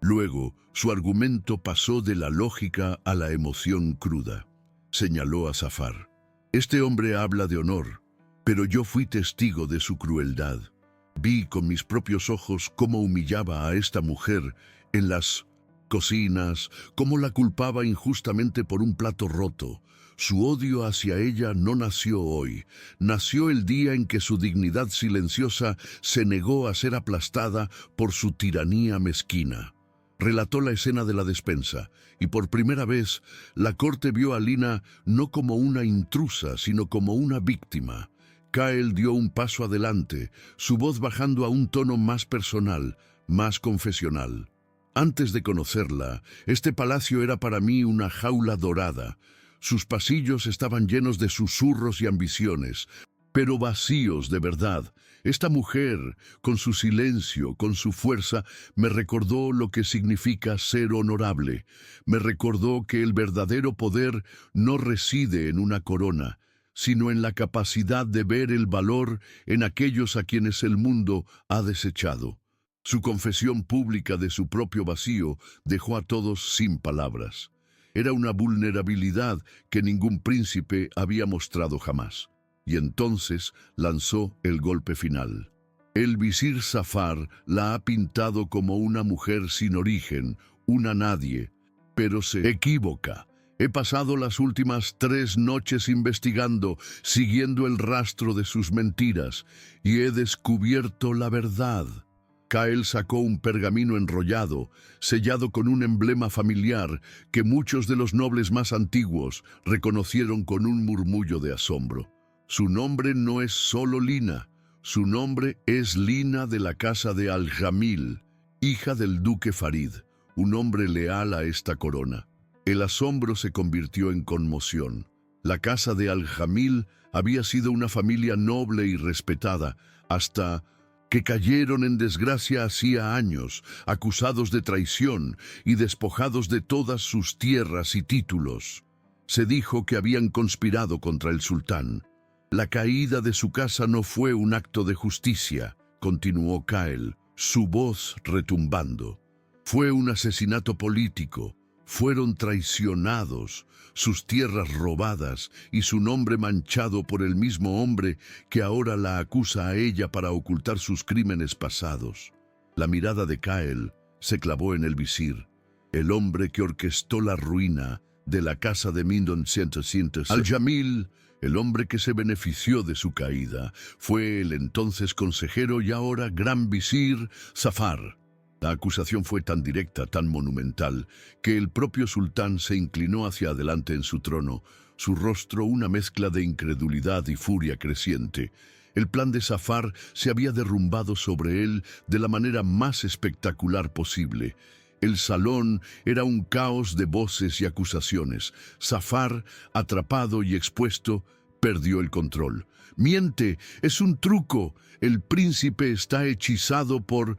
Luego, su argumento pasó de la lógica a la emoción cruda. Señaló a Zafar. «Este hombre habla de honor, pero yo fui testigo de su crueldad. Vi con mis propios ojos cómo humillaba a esta mujer en las cocinas, cómo la culpaba injustamente por un plato roto. Su odio hacia ella no nació hoy, nació el día en que su dignidad silenciosa se negó a ser aplastada por su tiranía mezquina». Relató la escena de la despensa, y por primera vez la corte vio a Lina no como una intrusa, sino como una víctima. Kael dio un paso adelante, su voz bajando a un tono más personal, más confesional. «Antes de conocerla, este palacio era para mí una jaula dorada. Sus pasillos estaban llenos de susurros y ambiciones, pero vacíos de verdad. Esta mujer, con su silencio, con su fuerza, me recordó lo que significa ser honorable. Me recordó que el verdadero poder no reside en una corona, sino en la capacidad de ver el valor en aquellos a quienes el mundo ha desechado. Su confesión pública de su propio vacío dejó a todos sin palabras. Era una vulnerabilidad que ningún príncipe había mostrado jamás. Y entonces lanzó el golpe final. El visir Zafar la ha pintado como una mujer sin origen, una nadie, pero se equivoca. He pasado las últimas 3 noches investigando, siguiendo el rastro de sus mentiras, y he descubierto la verdad. Kael sacó un pergamino enrollado, sellado con un emblema familiar que muchos de los nobles más antiguos reconocieron con un murmullo de asombro. Su nombre no es solo Lina, su nombre es Lina de la casa de Al-Jamil, hija del duque Farid, un hombre leal a esta corona. El asombro se convirtió en conmoción. La casa de Al-Jamil había sido una familia noble y respetada, hasta que cayeron en desgracia hacía años, acusados de traición y despojados de todas sus tierras y títulos. Se dijo que habían conspirado contra el sultán. La caída de su casa no fue un acto de justicia, continuó Kael, su voz retumbando. Fue un asesinato político. Fueron traicionados, sus tierras robadas y su nombre manchado por el mismo hombre que ahora la acusa a ella para ocultar sus crímenes pasados. La mirada de Kael se clavó en el visir, el hombre que orquestó la ruina de la casa de Mindon 100. Al-Jamil, el hombre que se benefició de su caída, fue el entonces consejero y ahora gran visir Zafar. La acusación fue tan directa, tan monumental, que el propio sultán se inclinó hacia adelante en su trono, su rostro una mezcla de incredulidad y furia creciente. El plan de Zafar se había derrumbado sobre él de la manera más espectacular posible. El salón era un caos de voces y acusaciones. Zafar, atrapado y expuesto, perdió el control. «Miente, es un truco. El príncipe está hechizado por...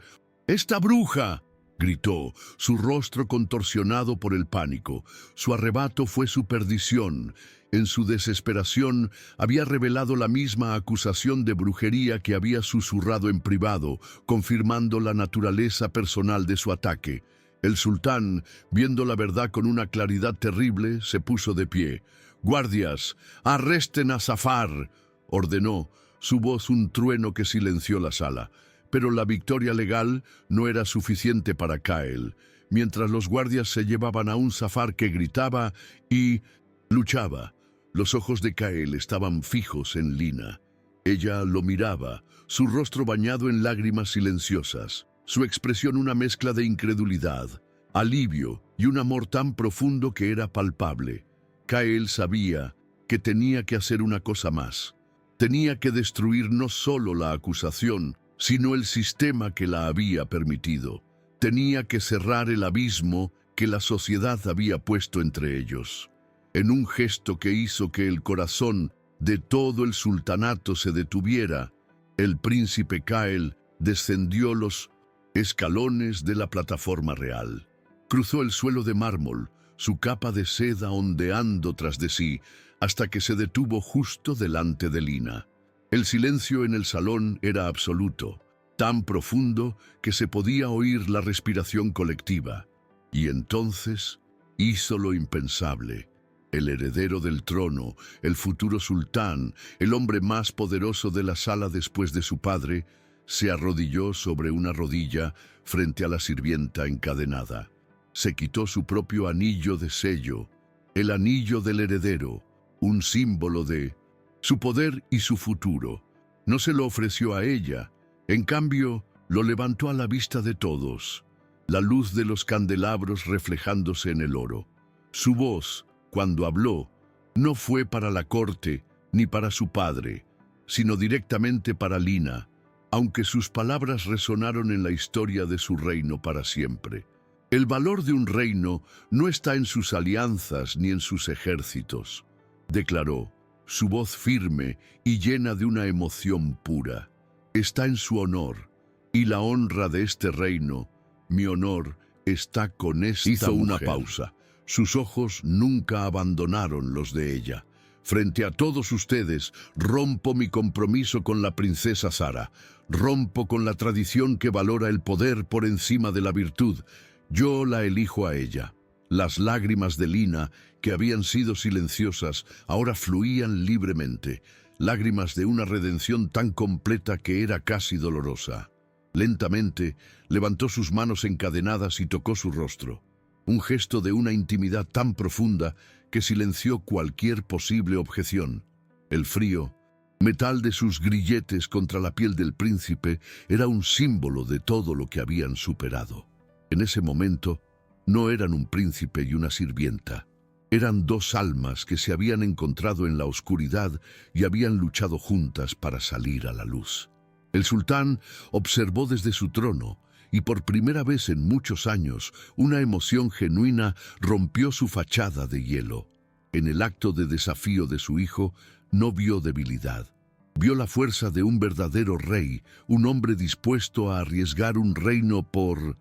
¡Esta bruja!», gritó, su rostro contorsionado por el pánico. Su arrebato fue su perdición. En su desesperación había revelado la misma acusación de brujería que había susurrado en privado, confirmando la naturaleza personal de su ataque. El sultán, viendo la verdad con una claridad terrible, se puso de pie. «¡Guardias, arresten a Zafar!», ordenó, su voz un trueno que silenció la sala. Pero la victoria legal no era suficiente para Kael. Mientras los guardias se llevaban a un Zafar que gritaba y luchaba, los ojos de Kael estaban fijos en Lina. Ella lo miraba, su rostro bañado en lágrimas silenciosas, su expresión una mezcla de incredulidad, alivio y un amor tan profundo que era palpable. Kael sabía que tenía que hacer una cosa más. Tenía que destruir no solo la acusación, sino el sistema que la había permitido. Tenía que cerrar el abismo que la sociedad había puesto entre ellos. En un gesto que hizo que el corazón de todo el sultanato se detuviera, el príncipe Kael descendió los escalones de la plataforma real. Cruzó el suelo de mármol, su capa de seda ondeando tras de sí, hasta que se detuvo justo delante de Lina. El silencio en el salón era absoluto, tan profundo que se podía oír la respiración colectiva. Y entonces hizo lo impensable. El heredero del trono, el futuro sultán, el hombre más poderoso de la sala después de su padre, se arrodilló sobre una rodilla frente a la sirvienta encadenada. Se quitó su propio anillo de sello, el anillo del heredero, un símbolo de su poder y su futuro. No se lo ofreció a ella, en cambio, lo levantó a la vista de todos, la luz de los candelabros reflejándose en el oro. Su voz, cuando habló, no fue para la corte ni para su padre, sino directamente para Lina, aunque sus palabras resonaron en la historia de su reino para siempre. El valor de un reino no está en sus alianzas ni en sus ejércitos, declaró, su voz firme y llena de una emoción pura. Está en su honor, y la honra de este reino, mi honor, está con esta Hizo mujer. una Pausa. Sus ojos nunca abandonaron los de ella. Frente a todos ustedes, rompo mi compromiso con la princesa Sara. Rompo con la tradición que valora el poder por encima de la virtud. Yo la elijo a ella. Las lágrimas de Lina, que habían sido silenciosas, ahora fluían libremente. Lágrimas de una redención tan completa que era casi dolorosa. Lentamente, levantó sus manos encadenadas y tocó su rostro. Un gesto de una intimidad tan profunda que silenció cualquier posible objeción. El frío, metal de sus grilletes contra la piel del príncipe, era un símbolo de todo lo que habían superado. En ese momento, no eran un príncipe y una sirvienta. Eran dos almas que se habían encontrado en la oscuridad y habían luchado juntas para salir a la luz. El sultán observó desde su trono, y por primera vez en muchos años, una emoción genuina rompió su fachada de hielo. En el acto de desafío de su hijo, no vio debilidad. Vio la fuerza de un verdadero rey, un hombre dispuesto a arriesgar un reino por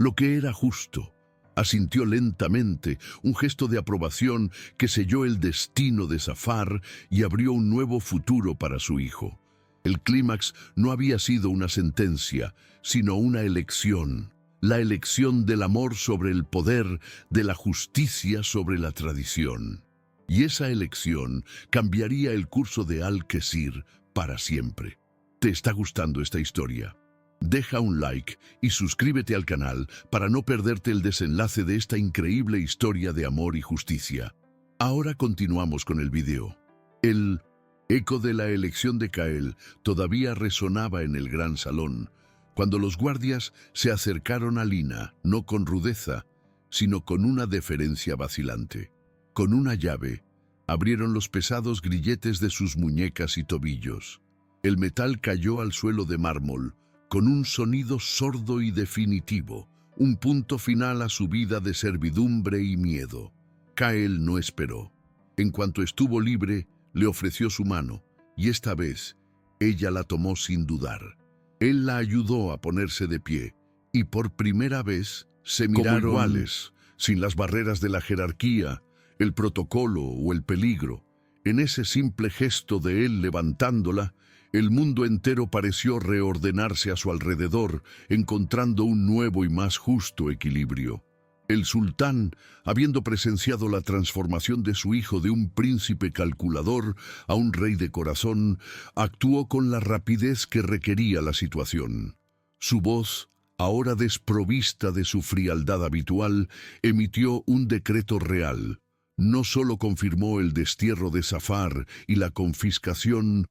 lo que era justo. Asintió lentamente, un gesto de aprobación que selló el destino de Zafar y abrió un nuevo futuro para su hijo. El clímax no había sido una sentencia, sino una elección. La elección del amor sobre el poder, de la justicia sobre la tradición. Y esa elección cambiaría el curso de Al-Qasir para siempre. ¿Te está gustando esta historia? Deja un like y suscríbete al canal para no perderte el desenlace de esta increíble historia de amor y justicia. Ahora continuamos con el video. El eco de la elección de Kael todavía resonaba en el gran salón, cuando los guardias se acercaron a Lina, no con rudeza, sino con una deferencia vacilante. Con una llave, abrieron los pesados grilletes de sus muñecas y tobillos. El metal cayó al suelo de mármol, con un sonido sordo y definitivo, un punto final a su vida de servidumbre y miedo. Kael no esperó. En cuanto estuvo libre, le ofreció su mano, y esta vez, ella la tomó sin dudar. Él la ayudó a ponerse de pie, y por primera vez se miraron como iguales, sin las barreras de la jerarquía, el protocolo o el peligro. En ese simple gesto de él levantándola, el mundo entero pareció reordenarse a su alrededor, encontrando un nuevo y más justo equilibrio. El sultán, habiendo presenciado la transformación de su hijo de un príncipe calculador a un rey de corazón, actuó con la rapidez que requería la situación. Su voz, ahora desprovista de su frialdad habitual, emitió un decreto real. No solo confirmó el destierro de Zafar y la confiscación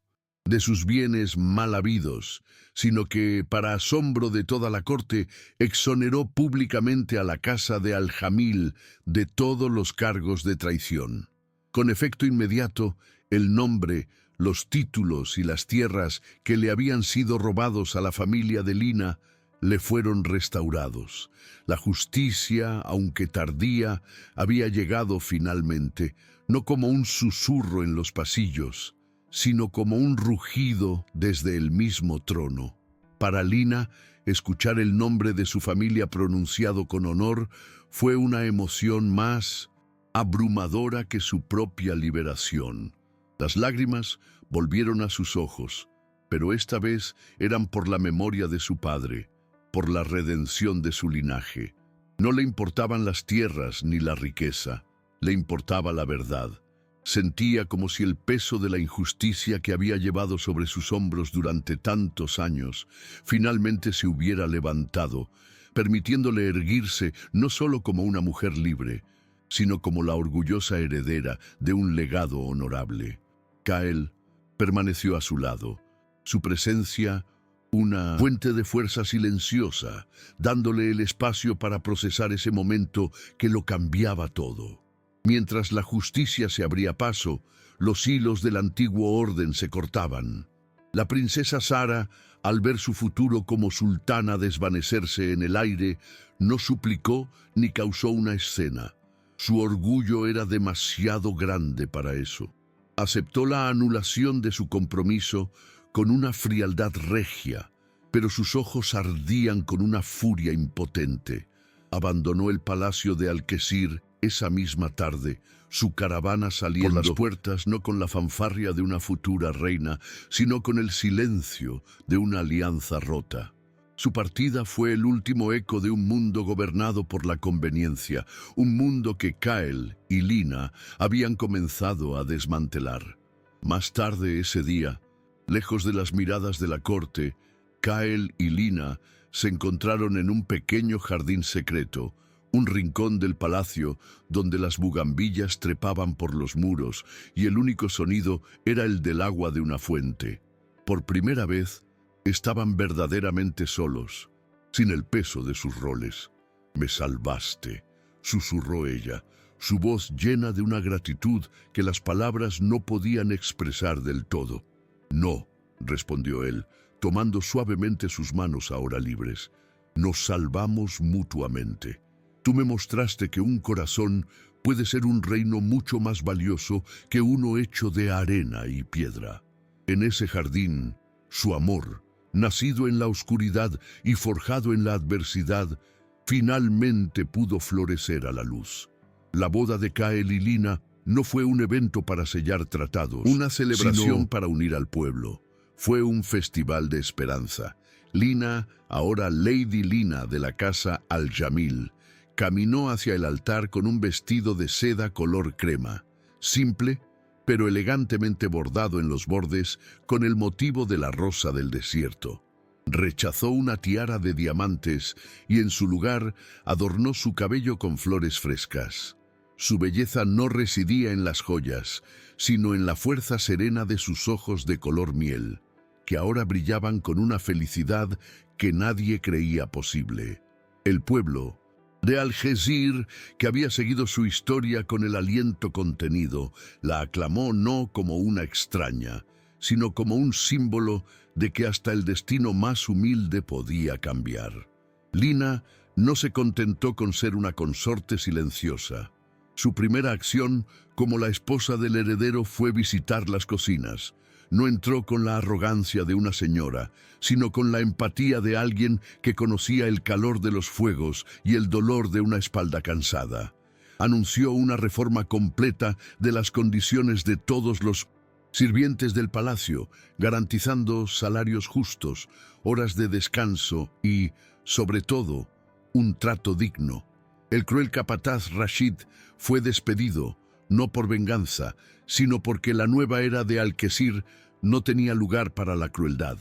de sus bienes mal habidos, sino que, para asombro de toda la corte, exoneró públicamente a la casa de Al-Jamil de todos los cargos de traición. Con efecto inmediato, el nombre, los títulos y las tierras que le habían sido robados a la familia de Lina le fueron restaurados. La justicia, aunque tardía, había llegado finalmente, no como un susurro en los pasillos, sino como un rugido desde el mismo trono. Para Lina, escuchar el nombre de su familia pronunciado con honor fue una emoción más abrumadora que su propia liberación. Las lágrimas volvieron a sus ojos, pero esta vez eran por la memoria de su padre, por la redención de su linaje. No le importaban las tierras ni la riqueza, le importaba la verdad. Sentía como si el peso de la injusticia que había llevado sobre sus hombros durante tantos años finalmente se hubiera levantado, permitiéndole erguirse no solo como una mujer libre, sino como la orgullosa heredera de un legado honorable. Kael permaneció a su lado, su presencia una fuente de fuerza silenciosa, dándole el espacio para procesar ese momento que lo cambiaba todo. Mientras la justicia se abría paso, los hilos del antiguo orden se cortaban. La princesa Sara al ver su futuro como sultana desvanecerse en el aire, no suplicó ni causó una escena. Su orgullo era demasiado grande para eso. Aceptó la anulación de su compromiso con una frialdad regia, pero sus ojos ardían con una furia impotente. Abandonó el palacio de Alquesir esa misma tarde, su caravana saliendo por las puertas no con la fanfarria de una futura reina, sino con el silencio de una alianza rota. Su partida fue el último eco de un mundo gobernado por la conveniencia, un mundo que Cael y Lina habían comenzado a desmantelar. Más tarde ese día, lejos de las miradas de la corte, Cael y Lina se encontraron en un pequeño jardín secreto, un rincón del palacio donde las bugambillas trepaban por los muros y el único sonido era el del agua de una fuente. Por primera vez, estaban verdaderamente solos, sin el peso de sus roles. «Me salvaste», susurró ella, su voz llena de una gratitud que las palabras no podían expresar del todo. «No», respondió él, tomando suavemente sus manos ahora libres. «Nos salvamos mutuamente. Tú me mostraste que un corazón puede ser un reino mucho más valioso que uno hecho de arena y piedra. En ese jardín, su amor, nacido en la oscuridad y forjado en la adversidad, finalmente pudo florecer a la luz. La boda de Cael y Lina no fue un evento para sellar tratados, una celebración para unir al pueblo. Fue un festival de esperanza. Lina, ahora Lady Lina de la casa Al-Jamil, caminó hacia el altar con un vestido de seda color crema, simple, pero elegantemente bordado en los bordes con el motivo de la rosa del desierto. Rechazó una tiara de diamantes y en su lugar adornó su cabello con flores frescas. Su belleza no residía en las joyas, sino en la fuerza serena de sus ojos de color miel, que ahora brillaban con una felicidad que nadie creía posible. El pueblo de Alquesir, que había seguido su historia con el aliento contenido, la aclamó no como una extraña, sino como un símbolo de que hasta el destino más humilde podía cambiar. Lina no se contentó con ser una consorte silenciosa. Su primera acción como la esposa del heredero fue visitar las cocinas. No entró con la arrogancia de una señora, sino con la empatía de alguien que conocía el calor de los fuegos y el dolor de una espalda cansada. Anunció una reforma completa de las condiciones de todos los sirvientes del palacio, garantizando salarios justos, horas de descanso y, sobre todo, un trato digno. El cruel capataz Rashid fue despedido, no por venganza, sino porque la nueva era de Alquesir no tenía lugar para la crueldad.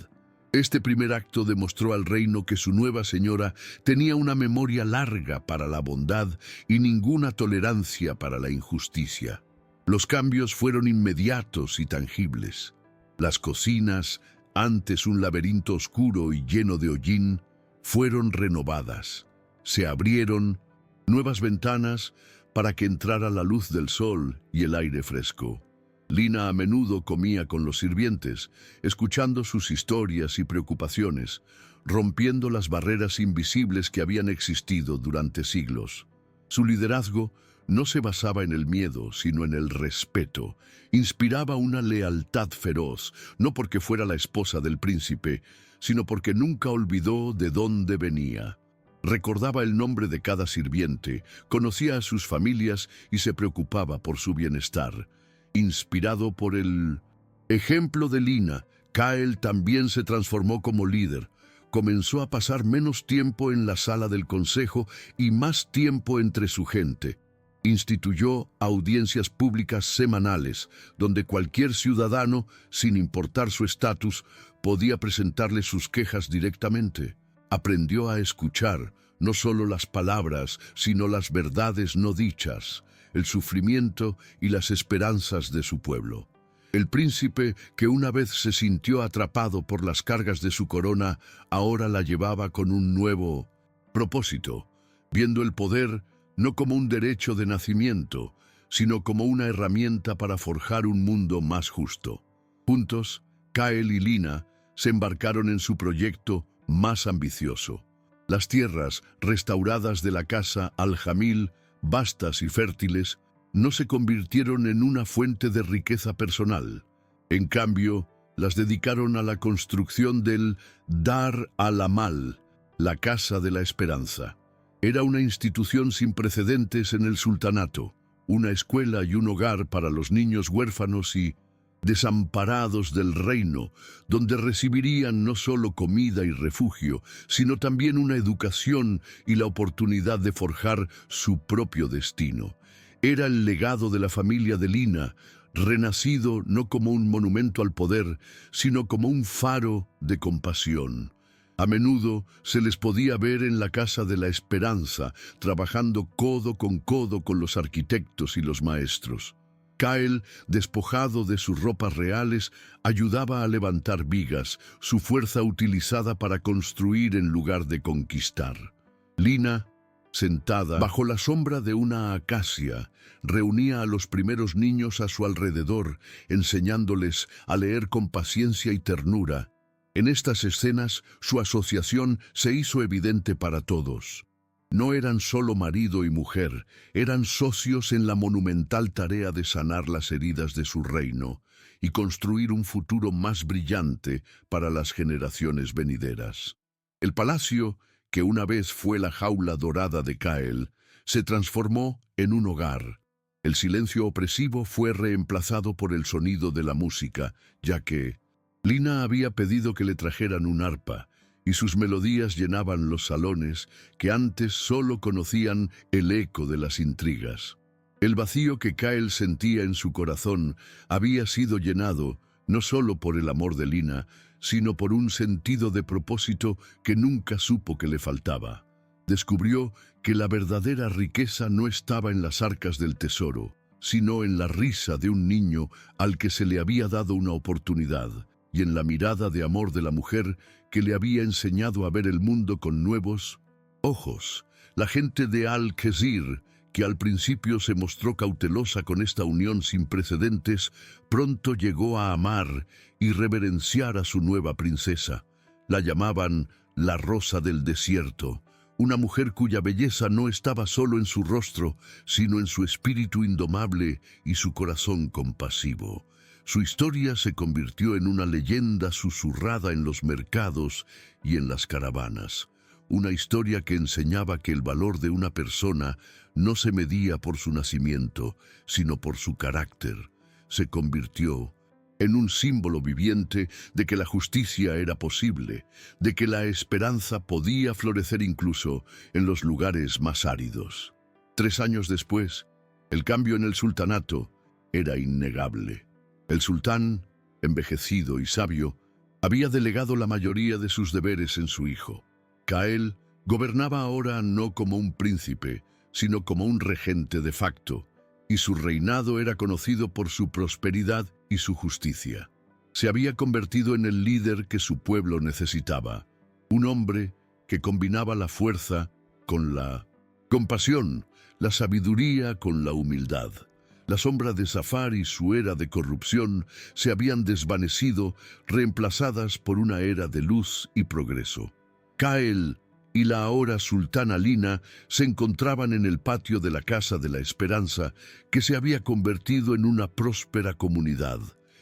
Este primer acto demostró al reino que su nueva señora tenía una memoria larga para la bondad y ninguna tolerancia para la injusticia. Los cambios fueron inmediatos y tangibles. Las cocinas, antes un laberinto oscuro y lleno de hollín, fueron renovadas. Se abrieron nuevas ventanas para que entrara la luz del sol y el aire fresco. Lina a menudo comía con los sirvientes, escuchando sus historias y preocupaciones, rompiendo las barreras invisibles que habían existido durante siglos. Su liderazgo no se basaba en el miedo, sino en el respeto. Inspiraba una lealtad feroz, no porque fuera la esposa del príncipe, sino porque nunca olvidó de dónde venía. Recordaba el nombre de cada sirviente, conocía a sus familias y se preocupaba por su bienestar. Inspirado por el ejemplo de Lina, Cael también se transformó como líder. Comenzó a pasar menos tiempo en la sala del consejo y más tiempo entre su gente. Instituyó audiencias públicas semanales, donde cualquier ciudadano, sin importar su estatus, podía presentarle sus quejas directamente. Aprendió a escuchar no solo las palabras, sino las verdades no dichas, el sufrimiento y las esperanzas de su pueblo. El príncipe, que una vez se sintió atrapado por las cargas de su corona, ahora la llevaba con un nuevo propósito, viendo el poder no como un derecho de nacimiento, sino como una herramienta para forjar un mundo más justo. Juntos, Cael y Lina se embarcaron en su proyecto más ambicioso. Las tierras restauradas de la casa Al-Jamil, vastas y fértiles, no se convirtieron en una fuente de riqueza personal. En cambio, las dedicaron a la construcción del Dar al-Amal, la Casa de la Esperanza. Era una institución sin precedentes en el sultanato, una escuela y un hogar para los niños huérfanos y desamparados del reino, donde recibirían no solo comida y refugio, sino también una educación y la oportunidad de forjar su propio destino. Era el legado de la familia de Lina, renacido no como un monumento al poder, sino como un faro de compasión. A menudo se les podía ver en la Casa de la Esperanza, trabajando codo con los arquitectos y los maestros. Kyle, despojado de sus ropas reales, ayudaba a levantar vigas, su fuerza utilizada para construir en lugar de conquistar. Lina, sentada bajo la sombra de una acacia, reunía a los primeros niños a su alrededor, enseñándoles a leer con paciencia y ternura. En estas escenas, su asociación se hizo evidente para todos. No eran solo marido y mujer, eran socios en la monumental tarea de sanar las heridas de su reino y construir un futuro más brillante para las generaciones venideras. El palacio, que una vez fue la jaula dorada de Kyle, se transformó en un hogar. El silencio opresivo fue reemplazado por el sonido de la música, ya que Lina había pedido que le trajeran un arpa, y sus melodías llenaban los salones que antes solo conocían el eco de las intrigas. El vacío que Kyle sentía en su corazón había sido llenado no solo por el amor de Lina, sino por un sentido de propósito que nunca supo que le faltaba. Descubrió que la verdadera riqueza no estaba en las arcas del tesoro, sino en la risa de un niño al que se le había dado una oportunidad, y en la mirada de amor de la mujer que le había enseñado a ver el mundo con nuevos ojos. La gente de Al-Khizr, que al principio se mostró cautelosa con esta unión sin precedentes, pronto llegó a amar y reverenciar a su nueva princesa. La llamaban la Rosa del Desierto, una mujer cuya belleza no estaba solo en su rostro, sino en su espíritu indomable y su corazón compasivo. Su historia se convirtió en una leyenda susurrada en los mercados y en las caravanas. Una historia que enseñaba que el valor de una persona no se medía por su nacimiento, sino por su carácter. Se convirtió en un símbolo viviente de que la justicia era posible, de que la esperanza podía florecer incluso en los lugares más áridos. 3 años después, el cambio en el sultanato era innegable. El sultán, envejecido y sabio, había delegado la mayoría de sus deberes en su hijo. Kyle gobernaba ahora no como un príncipe, sino como un regente de facto, y su reinado era conocido por su prosperidad y su justicia. Se había convertido en el líder que su pueblo necesitaba, un hombre que combinaba la fuerza con la compasión, la sabiduría con la humildad. La sombra de Zafar y su era de corrupción se habían desvanecido, reemplazadas por una era de luz y progreso. Kyle y la ahora sultana Lina se encontraban en el patio de la Casa de la Esperanza, que se había convertido en una próspera comunidad.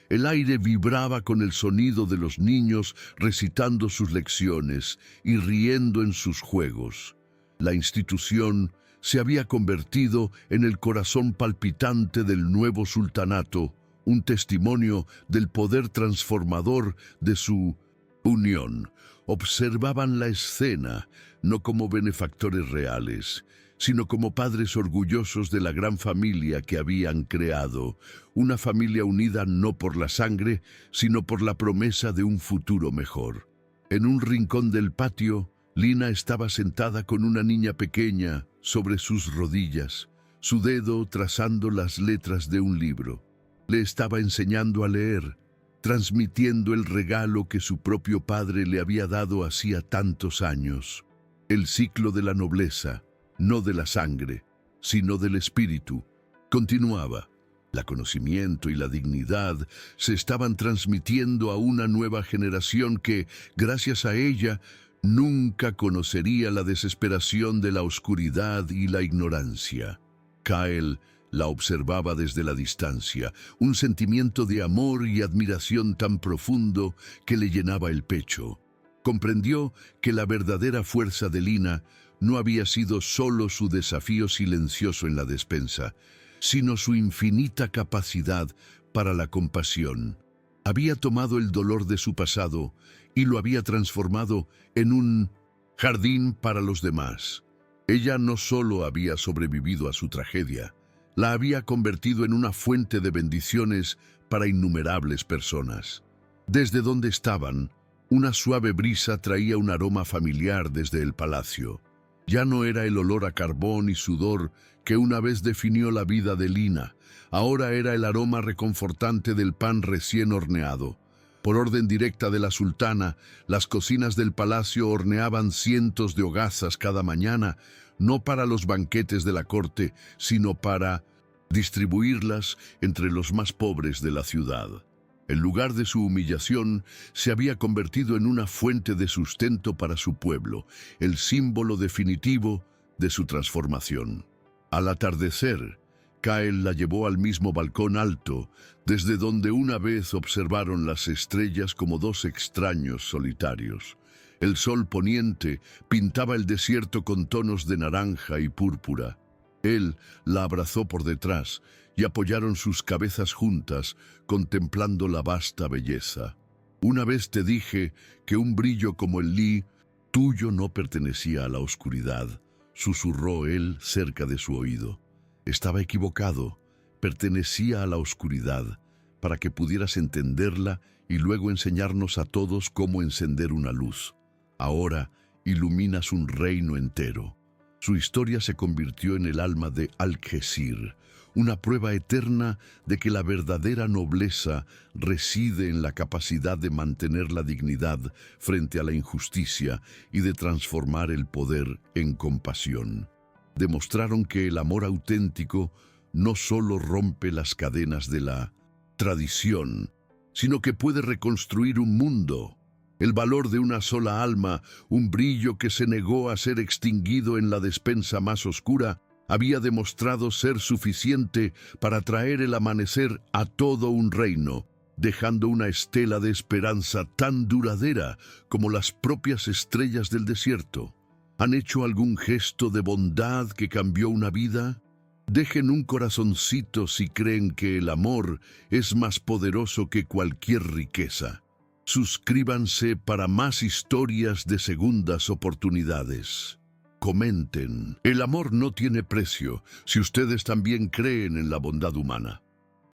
El aire vibraba con el sonido de los niños recitando sus lecciones y riendo en sus juegos. La institución se había convertido en el corazón palpitante del nuevo sultanato, un testimonio del poder transformador de su unión. Observaban la escena, no como benefactores reales, sino como padres orgullosos de la gran familia que habían creado, una familia unida no por la sangre, sino por la promesa de un futuro mejor. En un rincón del patio, Lina estaba sentada con una niña pequeña sobre sus rodillas, su dedo trazando las letras de un libro. Le estaba enseñando a leer, transmitiendo el regalo que su propio padre le había dado hacía tantos años. El ciclo de la nobleza, no de la sangre, sino del espíritu, continuaba. El conocimiento y la dignidad se estaban transmitiendo a una nueva generación que, gracias a ella, nunca conocería la desesperación de la oscuridad y la ignorancia. Kyle la observaba desde la distancia, un sentimiento de amor y admiración tan profundo que le llenaba el pecho. Comprendió que la verdadera fuerza de Lina no había sido solo su desafío silencioso en la despensa, sino su infinita capacidad para la compasión. Había tomado el dolor de su pasado y lo había transformado en un jardín para los demás. Ella no solo había sobrevivido a su tragedia, la había convertido en una fuente de bendiciones para innumerables personas. Desde donde estaban, una suave brisa traía un aroma familiar desde el palacio. Ya no era el olor a carbón y sudor que una vez definió la vida de Lina, ahora era el aroma reconfortante del pan recién horneado. Por orden directa de la sultana, las cocinas del palacio horneaban cientos de hogazas cada mañana, no para los banquetes de la corte, sino para distribuirlas entre los más pobres de la ciudad. El lugar de su humillación se había convertido en una fuente de sustento para su pueblo, el símbolo definitivo de su transformación. Al atardecer, Kyle la llevó al mismo balcón alto, desde donde una vez observaron las estrellas como dos extraños solitarios. El sol poniente pintaba el desierto con tonos de naranja y púrpura. Él la abrazó por detrás y apoyaron sus cabezas juntas, contemplando la vasta belleza. Una vez te dije que un brillo como el Li tuyo no pertenecía a la oscuridad, susurró él cerca de su oído. Estaba equivocado, pertenecía a la oscuridad, para que pudieras entenderla y luego enseñarnos a todos cómo encender una luz. Ahora iluminas un reino entero. Su historia se convirtió en el alma de Alquesir, una prueba eterna de que la verdadera nobleza reside en la capacidad de mantener la dignidad frente a la injusticia y de transformar el poder en compasión. Demostraron que el amor auténtico no solo rompe las cadenas de la tradición, sino que puede reconstruir un mundo. El valor de una sola alma, un brillo que se negó a ser extinguido en la despensa más oscura, había demostrado ser suficiente para traer el amanecer a todo un reino, dejando una estela de esperanza tan duradera como las propias estrellas del desierto. ¿Han hecho algún gesto de bondad que cambió una vida? Dejen un corazoncito si creen que el amor es más poderoso que cualquier riqueza. Suscríbanse para más historias de segundas oportunidades. Comenten. El amor no tiene precio si ustedes también creen en la bondad humana.